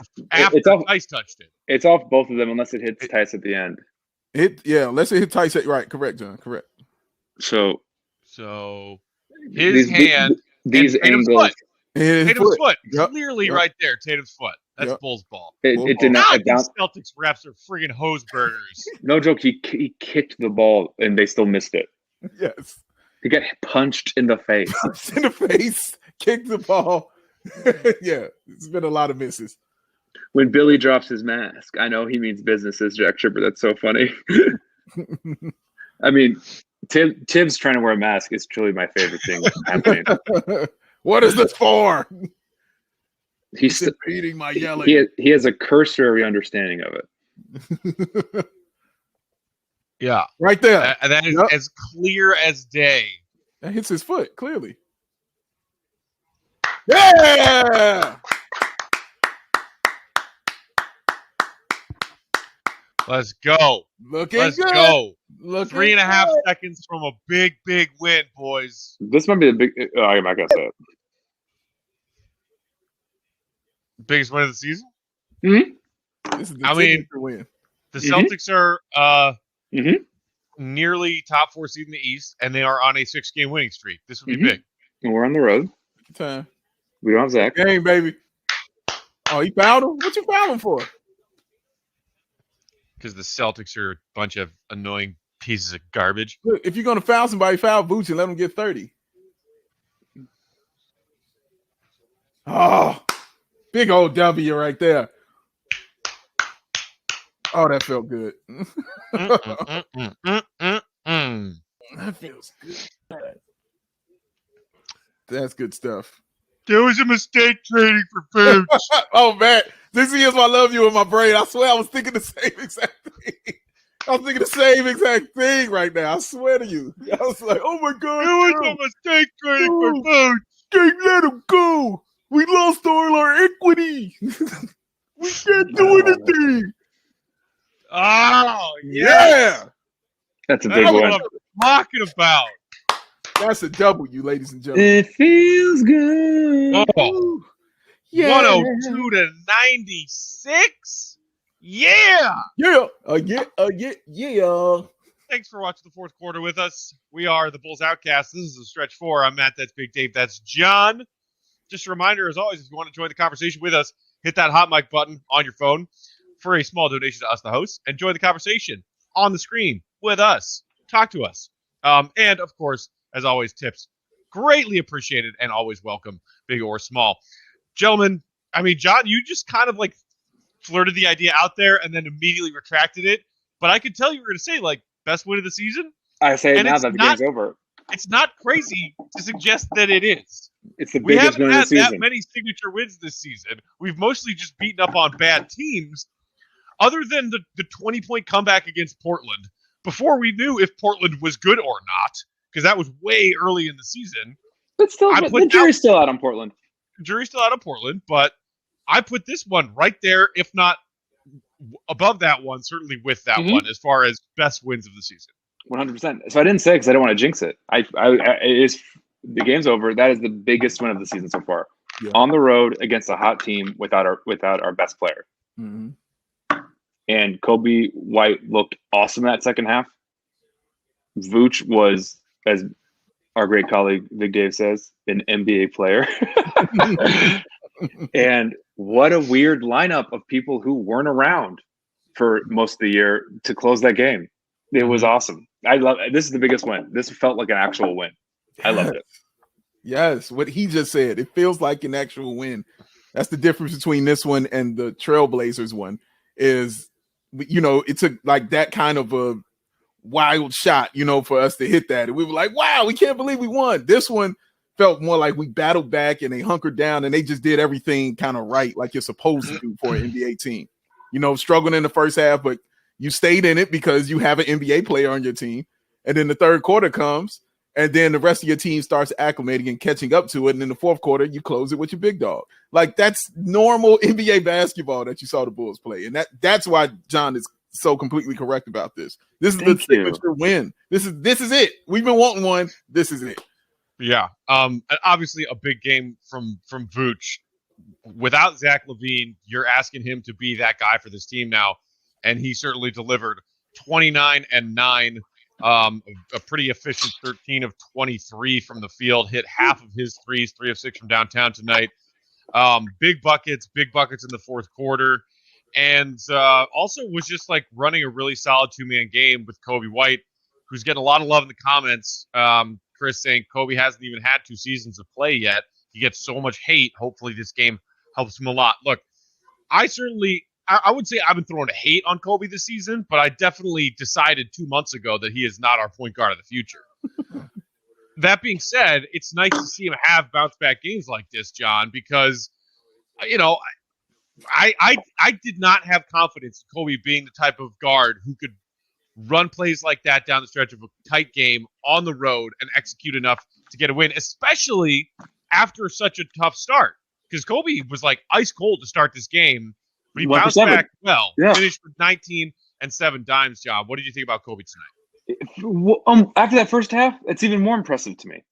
it's off. Tice touched it. It's off both of them unless it hits Tice at the end. Unless it hit Tice. Right, correct, John. Correct. So his hand. These angles. Tatum's foot. Clearly right there. Tatum's foot. That's Bulls ball. It did not. Celtics refs are friggin' hose burners. No joke. He kicked the ball and they still missed it. Yes. He got punched in the face. Kicked the ball. Yeah, it's been a lot of misses. When Billy drops his mask, I know he means business as Jack Tripper. That's so funny. I mean, Tibbs trying to wear a mask is truly my favorite thing happening. What is this for? He's repeating my yelling. He has a cursory understanding of it. Yeah. Right there. That is as clear as day. That hits his foot, clearly. Yeah! Let's go. Let's go. 3.5 seconds from a big win, boys. This might be the big. I'm not gonna say it. Biggest win of the season? Mm-hmm. This is the win. The Celtics are nearly top 4 seed in the East, and they are on a 6-game winning streak. This would be big. And we're on the road. Time. We don't have Zach. Game, baby. Oh, he fouled him? What you fouled him for? Because the Celtics are a bunch of annoying pieces of garbage. Look, if you're going to foul somebody, foul Vooch and let him get 30. Oh, big old W right there. Oh, that felt good. That feels good. That's good stuff. There was a mistake trading for food. Oh, man. This is my love you in my brain. I swear I was thinking the same exact thing. I was thinking the same exact thing right now. I swear to you. I was like, oh, my God. There was a mistake trading for food. Can't let him go. We lost all our equity. We can't do anything. Oh, yeah. That's a big one. What I'm talking about. That's a W, ladies and gentlemen. It feels good. Oh, yeah. 102 to 96. Yeah. Yeah. Yeah. Thanks for watching the fourth quarter with us. We are the Bulls Outcasts. This is the Stretch 4. I'm Matt. That's Big Dave. That's John. Just a reminder, as always, if you want to join the conversation with us, hit that hot mic button on your phone for a small donation to us, the hosts, and join the conversation on the screen with us. Talk to us. And, of course, as always, tips greatly appreciated and always welcome, big or small. Gentlemen, I mean, John, you just kind of like flirted the idea out there and then immediately retracted it. But I could tell you were going to say, like, best win of the season. I say it now that the game's over. It's not crazy to suggest that it is. It's the biggest win of the season. We haven't had that many signature wins this season. We've mostly just beaten up on bad teams. Other than the 20-point comeback against Portland, before we knew if Portland was good or not, because that was way early in the season. But still, the jury's still out on Portland. Jury's still out on Portland, but I put this one right there, if not above that one, certainly with that one, as far as best wins of the season. 100%. So I didn't say because I don't want to jinx it. The game's over. That is the biggest win of the season so far. Yeah. On the road against a hot team without our best player. Mm-hmm. And Kobe White looked awesome that second half. Vooch was, as our great colleague Big Dave says, an NBA player. And what a weird lineup of people who weren't around for most of the year to close that game. It was awesome. I love it. This is the biggest win. This felt like an actual win. I loved it. Yes, what he just said. It feels like an actual win. That's the difference between this one and the Trailblazers one is, it took like that kind of a wild shot, for us to hit that. And we were like, wow, we can't believe we won. This one felt more like we battled back and they hunkered down and they just did everything kind of right, like you're supposed to do for an NBA team. Struggling in the first half, but you stayed in it because you have an NBA player on your team. And then the third quarter comes, and then the rest of your team starts acclimating and catching up to it. And in the fourth quarter, you close it with your big dog. Like, that's normal NBA basketball that you saw the Bulls play. And that's why John is so completely correct about this. This is the signature win. This is it. We've been wanting one. This is it. Yeah. Obviously a big game from Vooch. Without Zach LaVine, you're asking him to be that guy for this team now. And he certainly delivered 29 and 9. A pretty efficient 13 of 23 from the field, hit half of his threes, 3 of 6 from downtown tonight. Big buckets in the fourth quarter. And also was just like running a really solid 2-man game with Kobe White, who's getting a lot of love in the comments. Chris saying Kobe hasn't even had 2 seasons of play yet. He gets so much hate. Hopefully this game helps him a lot. Look, I would say I've been throwing hate on Kobe this season, but I definitely decided 2 months ago that he is not our point guard of the future. That being said, it's nice to see him have bounce back games like this, John, because, I did not have confidence in Kobe being the type of guard who could run plays like that down the stretch of a tight game on the road and execute enough to get a win, especially after such a tough start. Because Kobe was like ice cold to start this game. But he bounced back well. Yeah. Finished with 19 and 7 dimes, John. What did you think about Kobe tonight? After that first half, it's even more impressive to me.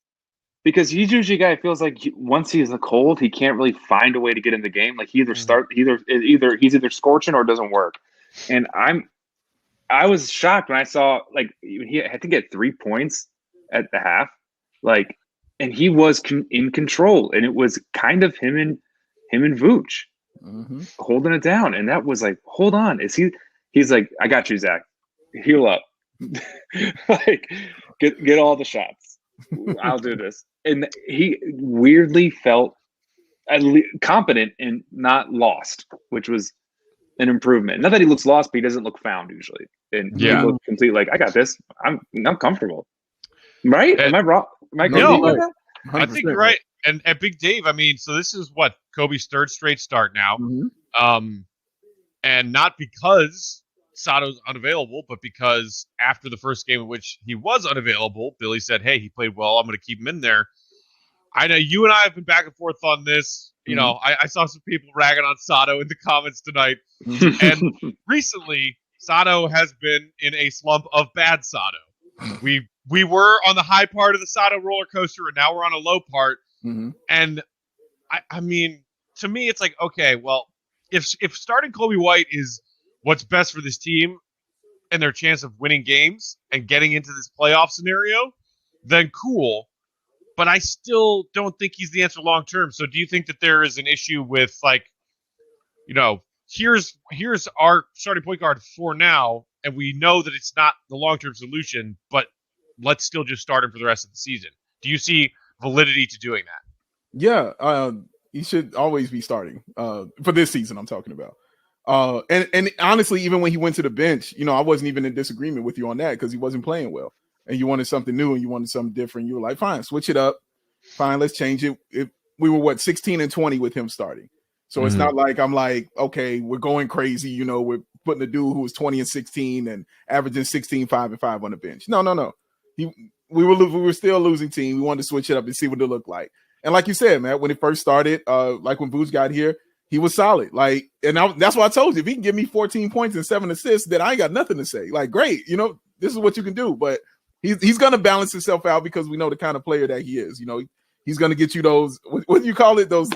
because he's usually a guy who feels like once he's cold, he can't really find a way to get in the game. Like he either he's either scorching or it doesn't work. And I was shocked when I saw I think he had 3 points at the half, and he was in control, and it was kind of him and Vooch holding it down, and that was like, hold on, he's like, I got you, Zach, heal up, get all the shots, I'll do this, and he weirdly felt competent and not lost, which was an improvement. Not that he looks lost, but he doesn't look found usually. And he looked complete, like, I got this. I'm comfortable. Right? Am I wrong? Am I no, right. I think you're right. And at Big Dave, I mean, so this is what Kobe's third straight start now. And not because Sato's unavailable, but because after the first game in which he was unavailable, Billy said, hey, he played well. I'm going to keep him in there. I know you and I have been back and forth on this. You know, I saw some people ragging on Sato in the comments tonight. And recently, Sato has been in a slump of bad Sato. We were on the high part of the Sato roller coaster, and now we're on a low part. And I mean, to me, it's like, okay, well, if starting Kobe White is what's best for this team and their chance of winning games and getting into this playoff scenario, then cool. But I still don't think he's the answer long term. So do you think that there is an issue with, like, you know, here's our starting point guard for now, and we know that it's not the long term solution, but let's still just start him for the rest of the season? Do you see validity to doing that? Yeah, he should always be starting for this season. I'm talking about. And honestly, even when he went to the bench, you know, I wasn't even in disagreement with you on that because he wasn't playing well. And you wanted something new and you wanted something different. You were like, fine, switch it up. Fine, let's change it. We were 16 and 20 with him starting. So it's not like I'm like, okay, we're going crazy. You know, we're putting a dude who was 20 and 16 and averaging 16, 5 and 5 on the bench. No. We were still a losing team. We wanted to switch it up and see what it looked like. And like you said, man, when it first started, like when Vooch got here, he was solid. Like, and that's why I told you, if he can give me 14 points and 7 assists, then I ain't got nothing to say. Like, great, you know, this is what you can do. But he's going to balance himself out because we know the kind of player that he is. You know, he's going to get you those, what do you call it? Those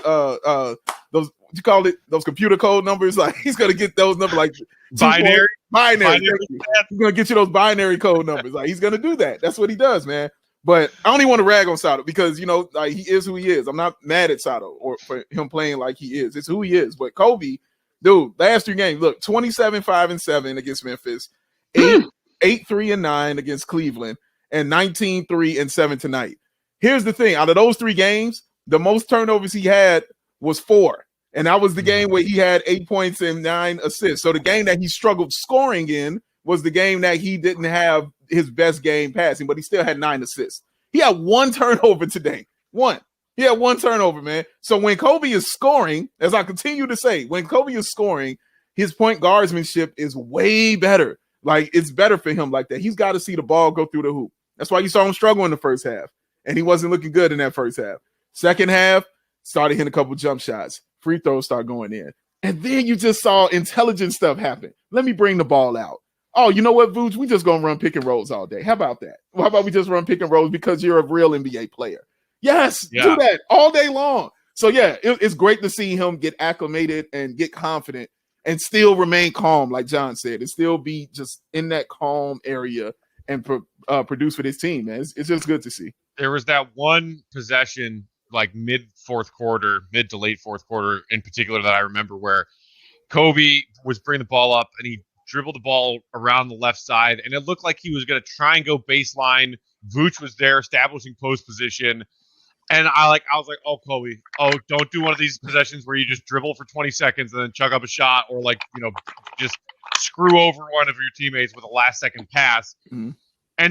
computer code numbers. Like, he's going to get those numbers, like binary. He's going to get you those binary code numbers. Like, he's going to do that. That's what he does, man. But I don't even want to rag on Sato because, you know, like, he is who he is. I'm not mad at Sato or for him playing like he is. It's who he is. But Kobe, dude, last 3 games, look, 27, 5 and 7 against Memphis, 8, 3 and 9 against Cleveland, and 19, 3 and 7 tonight. Here's the thing. Out of those 3 games, the most turnovers he had was 4. And that was the game where he had 8 points and 9 assists. So the game that he struggled scoring in was the game that he didn't have his best game passing, but he still had 9 assists. He had 1 turnover today. 1. He had 1 turnover, man. So when Kobe is scoring, as I continue to say, when Kobe is scoring, his point guardsmanship is way better. Like, it's better for him like that. He's got to see the ball go through the hoop. That's why you saw him struggle in the first half. And he wasn't looking good in that first half. Second half, started hitting a couple jump shots. Free throws start going in. And then you just saw intelligent stuff happen. Let me bring the ball out. Oh, you know what, Vooch? We just going to run pick and rolls all day. How about that? How about we just run pick and rolls because you're a real NBA player? Yes, do that all day long. So, yeah, it's great to see him get acclimated and get confident and still remain calm, like John said, and still be just in that calm area and produce for this team, man. It's just good to see. There was that one possession, like mid to late fourth quarter in particular, that I remember where Kobe was bringing the ball up and he dribbled the ball around the left side, and it looked like he was going to try and go baseline. Vooch was there establishing post position. And I was like, oh, Kobe, don't do one of these possessions where you just dribble for 20 seconds and then chug up a shot, or, like, you know, just screw over one of your teammates with a last second pass. And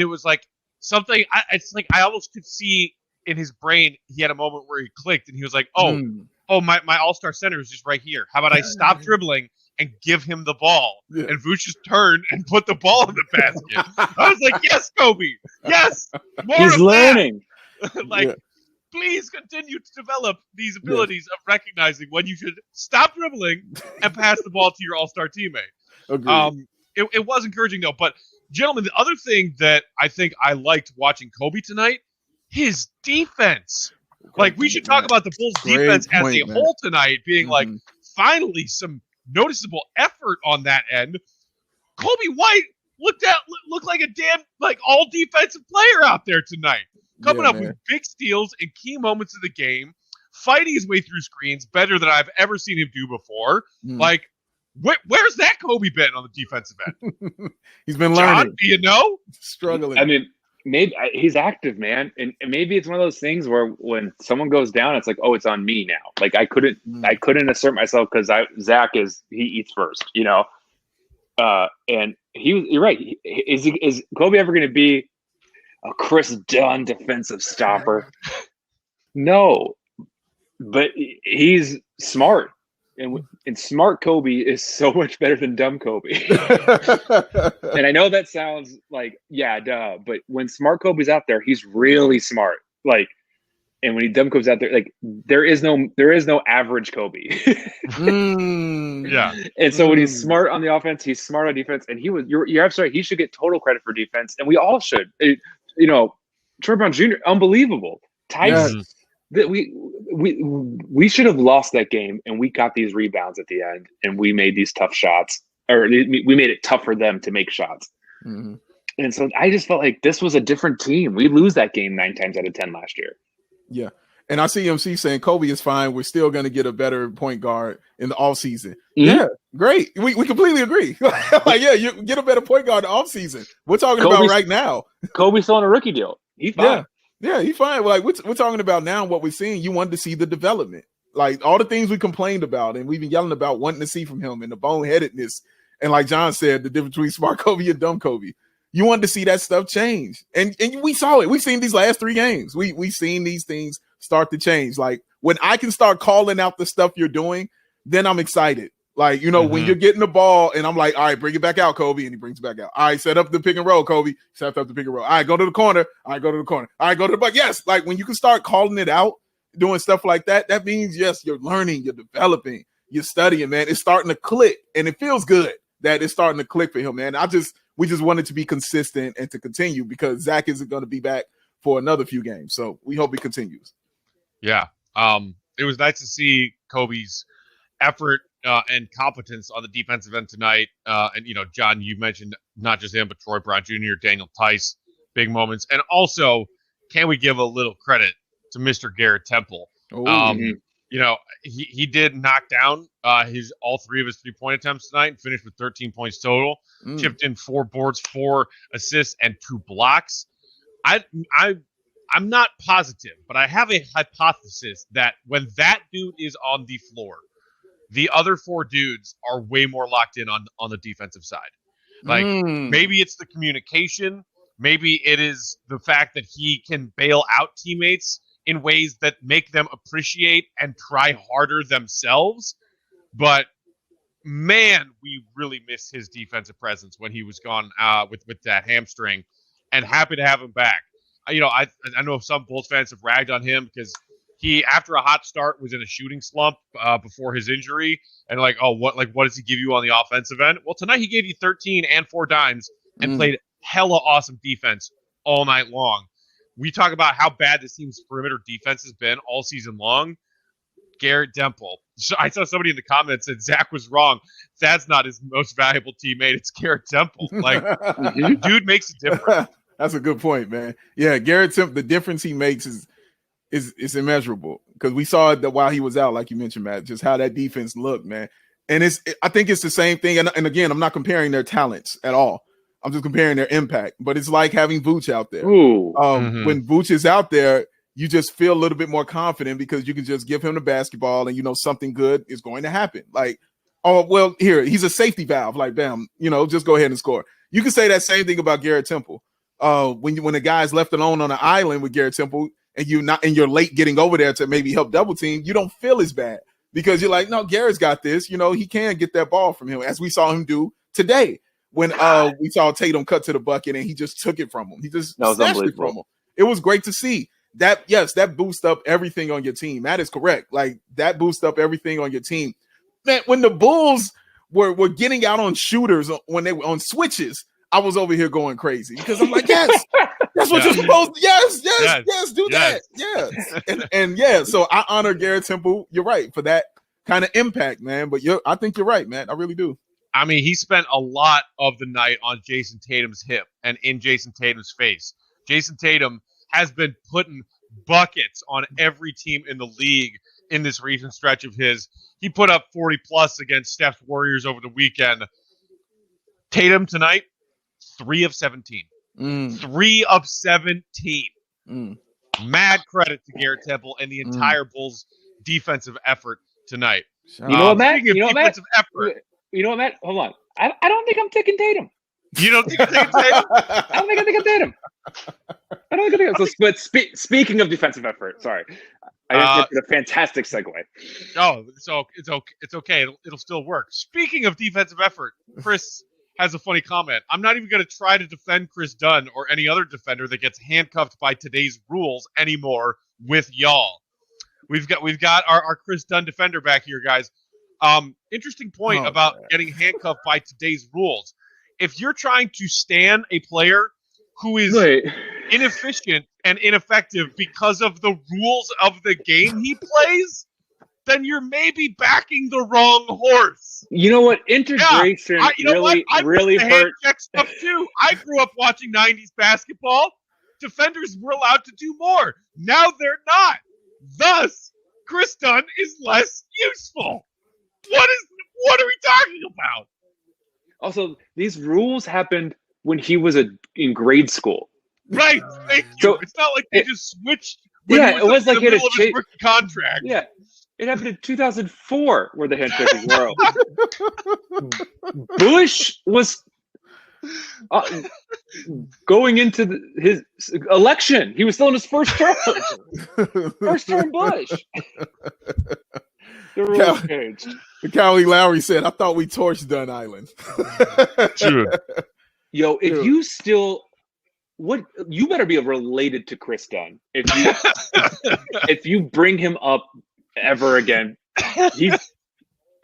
it was like something, it's like I almost could see in his brain, he had a moment where he clicked and he was like, my all-star center is just right here. How about I stop dribbling and give him the ball? And Vooch just turned and put the ball in the basket. I was like, yes, Kobe. Yes. He's learning. Please continue to develop these abilities of recognizing when you should stop dribbling and pass the ball to your all-star teammate. It was encouraging, though. But, gentlemen, the other thing that I think I liked watching Kobe tonight, his defense. Like, we should talk about the Bulls defense as a whole tonight, being like, finally some noticeable effort on that end. Kobe White looked like a damn all defensive player out there tonight, coming up with big steals in key moments of the game, fighting his way through screens better than I've ever seen him do before. Like, where's that Kobe been on the defensive end? He's been learning. John, do you know? Struggling. I mean, maybe he's active, man, and maybe it's one of those things where when someone goes down, it's like, oh, it's on me now. Like, I couldn't assert myself because Zach he eats first, you know. And you're right. Is Kobe ever going to be a Chris Dunn defensive stopper? No, but he's smart, and smart Kobe is so much better than dumb Kobe. And I know that sounds like, yeah, duh, but when smart Kobe's out there, he's really smart. Like, and when dumb Kobe's out there, like, there is no average Kobe. Yeah. And so when he's smart on the offense, he's smart on defense, and you're absolutely right. He should get total credit for defense, and we all should. Troy Brown Jr., unbelievable. Tyson, we should have lost that game, and we got these rebounds at the end, and we made these tough shots, or we made it tough for them to make shots. Mm-hmm. And so I just felt like this was a different team. We lose that game 9 times out of 10 last year. Yeah. And I see MC saying Kobe is fine. We're still going to get a better point guard in the offseason. Mm-hmm. Yeah, great. We completely agree. Like, yeah, you get a better point guard in the offseason. We're talking about right now. Kobe's still on a rookie deal. He's fine. Yeah, he's fine. Like, we're talking about now what we're seeing. You wanted to see the development. Like, all the things we complained about and we've been yelling about wanting to see from him and the boneheadedness. And like John said, the difference between smart Kobe and dumb Kobe. You wanted to see that stuff change. And we saw it. We've seen these last 3 games. We've seen these things start to change. Like, when I can start calling out the stuff you're doing, then I'm excited. Like, when you're getting the ball and I'm like, all right, bring it back out, Kobe. And he brings it back out. All right, set up the pick and roll, Kobe. Set up the pick and roll. All right, go to the corner. All right, go to the corner. All right, go to the bucket. Yes, like when you can start calling it out, doing stuff like that, that means, yes, you're learning, you're developing, you're studying, man. It's starting to click. And it feels good that it's starting to click for him, man. We just wanted to be consistent and to continue because Zach isn't going to be back for another few games. So we hope he continues. Yeah. It was nice to see Kobe's effort and competence on the defensive end tonight. And, John, you mentioned not just him, but Troy Brown Jr., Daniel Tice, big moments. And also, can we give a little credit to Mr. Garrett Temple? He did knock down all 3 of his 3-point attempts tonight and finished with 13 points total. Chipped in 4 boards, 4 assists, and 2 blocks. I'm not positive, but I have a hypothesis that when that dude is on the floor, the other 4 dudes are way more locked in on the defensive side. Like, maybe it's the communication. Maybe it is the fact that he can bail out teammates in ways that make them appreciate and try harder themselves. But, man, we really miss his defensive presence when he was gone with that hamstring, and happy to have him back. I know some Bulls fans have ragged on him because he, after a hot start, was in a shooting slump before his injury, and what does he give you on the offensive end? Well, tonight he gave you 13 and 4 dimes and played hella awesome defense all night long. We talk about how bad this team's perimeter defense has been all season long. Garrett Temple. So I saw somebody in the comments said Zach was wrong. That's not his most valuable teammate. It's Garrett Temple. Like, dude makes a difference. That's a good point, man. Yeah, Garrett Temple, the difference he makes is immeasurable because we saw it while he was out, like you mentioned, Matt, just how that defense looked, man. And I think it's the same thing. And again, I'm not comparing their talents at all. I'm just comparing their impact. But it's like having Vooch out there. When Vooch is out there, you just feel a little bit more confident because you can just give him the basketball and something good is going to happen. Like, oh, well, here, he's a safety valve. Like, bam, just go ahead and score. You can say that same thing about Garrett Temple. When a guy's left alone on an island with Garrett Temple and you're late getting over there to maybe help double team, you don't feel as bad because you're like, no, Garrett's got this. He can get that ball from him, as we saw him do today when we saw Tatum cut to the bucket and he just took it from him. He just snatched it from him. It was great to see that. Yes, that boosts up everything on your team. That is correct. Like, that boosts up everything on your team. Man, when the Bulls were getting out on shooters when they were on switches, I was over here going crazy because I'm like, yes, That's what you're supposed to. Yes, do that. Yes. And yeah, so I honor Garrett Temple. You're right for that kind of impact, man. But I think you're right, man. I really do. I mean, he spent a lot of the night on Jason Tatum's hip and in Jason Tatum's face. Jason Tatum has been putting buckets on every team in the league in this recent stretch of his. He put up 40-plus against Steph's Warriors over the weekend. Tatum tonight, 3 of 17. 3 of 17. Mad credit to Garrett Temple and the entire Bulls defensive effort tonight. You know what, Matt? You know what, Matt? Effort, you know what, Matt? Hold on. I don't think I'm taking Tatum. You don't think I'm taking Tatum? I don't think I'm taking Tatum. I don't think I'm taking Tatum. But speaking of defensive effort, sorry. I did a fantastic segue. Oh, so it's okay. It'll still work. Speaking of defensive effort, Chris has a funny comment. I'm not even going to try to defend Chris Dunn or any other defender that gets handcuffed by today's rules anymore with y'all. We've got our Chris Dunn defender back here, guys. Interesting point about getting handcuffed by today's rules. If you're trying to stand a player who is inefficient and ineffective because of the rules of the game he plays, then you're maybe backing the wrong horse. You know what? Integration really hurt. Check stuff too. I grew up watching 90s basketball. Defenders were allowed to do more. Now they're not. Thus, Chris Dunn is less useful. What are we talking about? Also, these rules happened when he was in grade school. Right. Thank you. So it's not like they just switched. It was like he had a rookie contract. Yeah. It happened in 2004 where the handshake world. Bush was going into his election. He was still in his first term. First term Bush. The rules changed. Kyle Lowry said, I thought we torched Dunn Island. True. Yo, if you still you better be related to Chris Dunn. If you bring him up ever again. He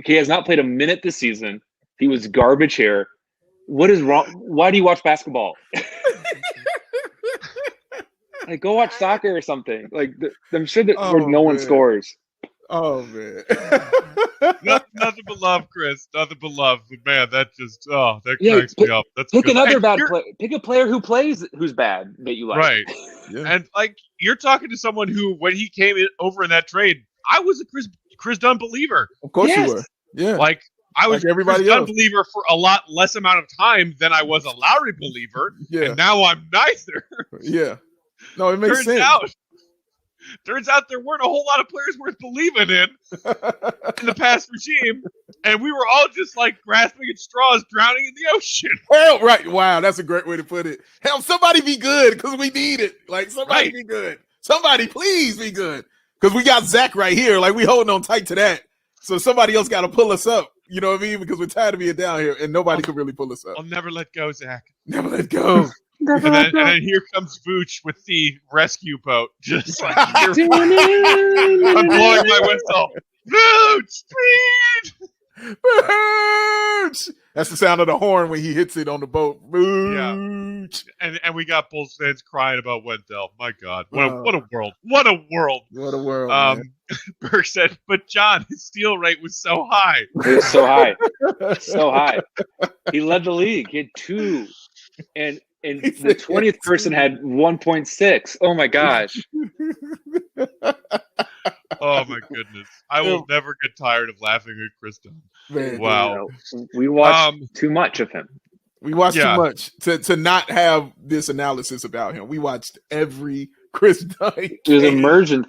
has not played a minute this season. He was garbage here. What is wrong? Why do you watch basketball? Like, go watch soccer or something. Like, I'm sure that where no one scores. Oh man. Nothing but love, Chris. Nothing but love. But man, that just that cracks me up. Pick another bad player. Pick a player who's bad that you like. Right. Yeah. And like, you're talking to someone who, when he came over in that trade, I was a Chris Dunn believer. Of course you were. Yeah. Like, I was like everybody a Chris Dunn believer for a lot less amount of time than I was a Lowry believer. Yeah. And now I'm neither. Yeah. No, it makes sense. Turns out there weren't a whole lot of players worth believing in the past regime, and we were all just like grasping at straws, drowning in the ocean. Well, right. Wow, that's a great way to put it. Help somebody be good, because we need it. Like, somebody be good. Somebody please be good. Because we got Zach right here. Like, we holding on tight to that. So somebody else got to pull us up. You know what I mean? Because we're tired of being down here, and nobody can really pull us up. I'll never let go, Zach. Never let go. And then here comes Vooch with the rescue boat. Just like, I'm blowing my whistle. Vooch, speed! Vooch! That's the sound of the horn when he hits it on the boat. Vooch! Yeah. And we got Bulls fans crying about Wendell. My God. What a world. What a world. What a world. Burke said, but John, his steal rate was so high. It was so high. So high. He led the league. He had 2. And the 20th person had 1.6. Oh my gosh. Oh my goodness. I will never get tired of laughing at Chris Dunn. Man, wow. We watched too much of him. We watched too much to not have this analysis about him. We watched every Chris Dunn. It was immersion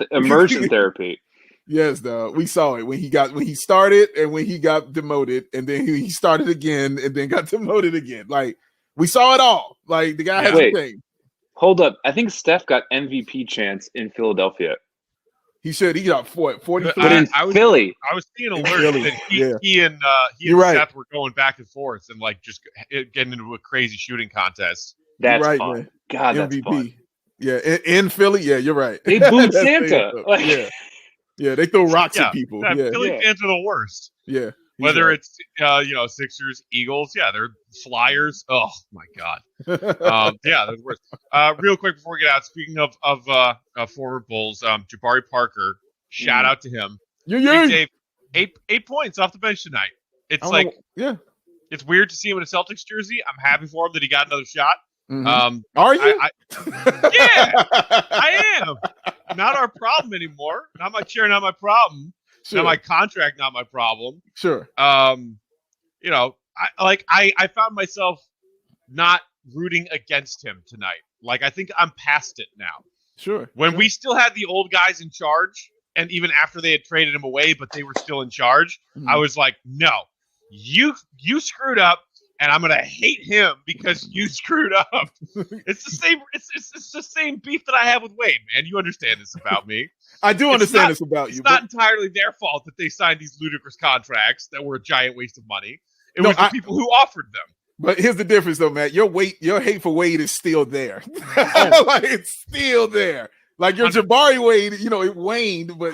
therapy. Yes, though. We saw it when he started and when he got demoted, and then he started again and then got demoted again. Like, we saw it all. Like, the guy has a thing. Hold up. I think Steph got MVP chance in Philadelphia. He should. He got 40. But in Philly. I was seeing alerts that he and Steph were going back and forth and like just getting into a crazy shooting contest. That's fun. Man. God, that's MVP. Fun. Yeah, in Philly. Yeah, you're right. They booed Santa. Yeah, they throw rocks at people. Yeah, Philly fans are the worst. Yeah. Whether it's Sixers, Eagles, flyers. Oh my God. Yeah, that's worse. Real quick before we get out, speaking of former Bulls, Jabari Parker, shout out to him. Dave, 8 points off the bench tonight. It's like, it's weird to see him in a Celtics jersey. I'm happy for him that he got another shot. Mm-hmm. Are you? Yeah, I am. Not our problem anymore. Not my chair, not my problem. Sure. Not my contract, not my problem. Sure. You know, I found myself not rooting against him tonight. Like, I think I'm past it now. Sure. When we still had the old guys in charge, and even after they had traded him away, but they were still in charge, I was like, no, you screwed up, and I'm gonna hate him because you screwed up. It's the same. It's the same beef that I have with Wade, man. You understand this about me. I do understand this about you. It's not entirely their fault that they signed these ludicrous contracts that were a giant waste of money. It was the people who offered them. But here's the difference, though, Matt. Your hate for Wade is still there. Like, it's still there. Like, your 100%. Jabari Wade, it waned, but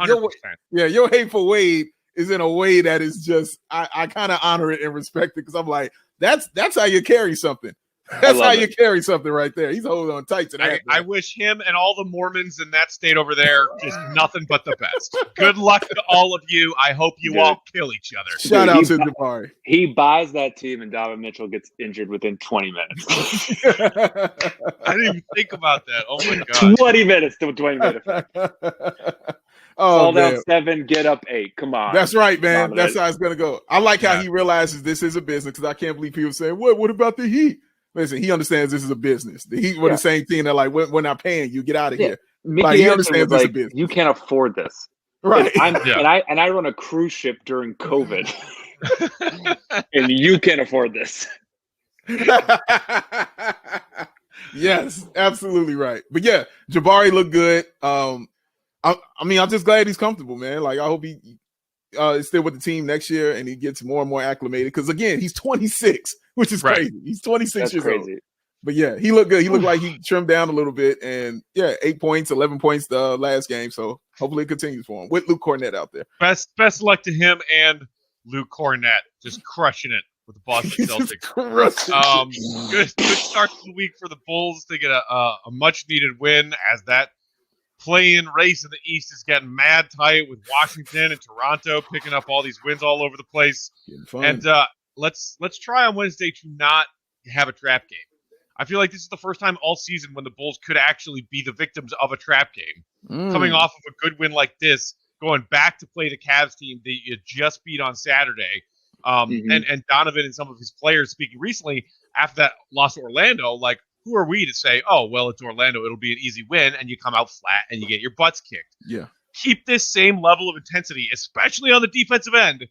your hate for Wade is in a way that is just, I kind of honor it and respect it, because I'm like, that's how you carry something. That's how you carry something right there. He's holding on tight to that. I wish him and all the Mormons in that state over there just nothing but the best. Good luck to all of you. I hope you all kill each other. Shout out to Jabari. He buys that team, and Donovan Mitchell gets injured within 20 minutes. I didn't even think about that. Oh my God. 20 minutes to a 20-minute effect. Fall down 7, get up 8. Come on. That's right, man. That's how it's gonna go. I like how he realizes this is a business, because I can't believe people saying, What about the Heat? Listen, he understands this is a business. The Heat were the same thing. They're like, we're not paying you. Get out of here. Like, he understands this is a business. You can't afford this. Right. And I run a cruise ship during COVID. And you can't afford this. Yes, absolutely right. But yeah, Jabari looked good. I'm just glad he's comfortable, man. Like, I hope he is still with the team next year and he gets more and more acclimated. Because again, he's 26, which is crazy. He's 26 years old. But yeah, he looked good. He looked like he trimmed down a little bit. And 8 points, 11 points the last game. So hopefully it continues for him with Luke Cornett out there. Best luck to him and Luke Cornett, just crushing it with the Boston Celtics. Good start to the week for the Bulls. They get a much needed win, as that play-in race in the East is getting mad tight with Washington and Toronto picking up all these wins all over the place. And let's try on Wednesday to not have a trap game. I feel like this is the first time all season when the Bulls could actually be the victims of a trap game. Coming off of a good win like this, going back to play the Cavs team that you just beat on Saturday. And Donovan and some of his players speaking recently after that loss to Orlando, like, who are we to say, oh, well, it's Orlando, it'll be an easy win, and you come out flat and you get your butts kicked. Yeah. Keep this same level of intensity, especially on the defensive end,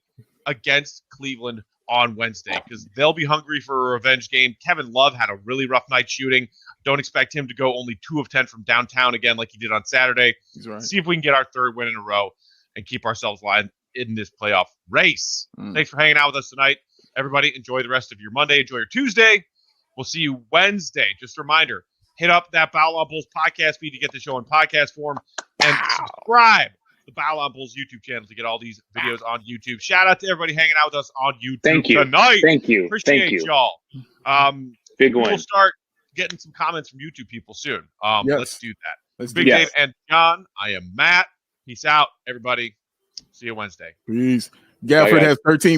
against Cleveland on Wednesday, because they'll be hungry for a revenge game. Kevin Love had a really rough night shooting. Don't expect him to go only 2 of 10 from downtown again like he did on Saturday. He's right. See if we can get our 3rd win in a row and keep ourselves lined in this playoff race. Thanks for hanging out with us tonight. Everybody, enjoy the rest of your Monday. Enjoy your Tuesday. We'll see you Wednesday. Just a reminder, hit up that BAWL on Bulls podcast feed to get the show in podcast form, and subscribe to the BAWL on Bulls YouTube channel to get all these videos on YouTube. Shout out to everybody hanging out with us on YouTube tonight. Thank you. Appreciate y'all. Big one. We'll start getting some comments from YouTube people soon. Let's do that. Big Dave Dave and John, I am Matt. Peace out, everybody. See you Wednesday. Peace. Gafford has 13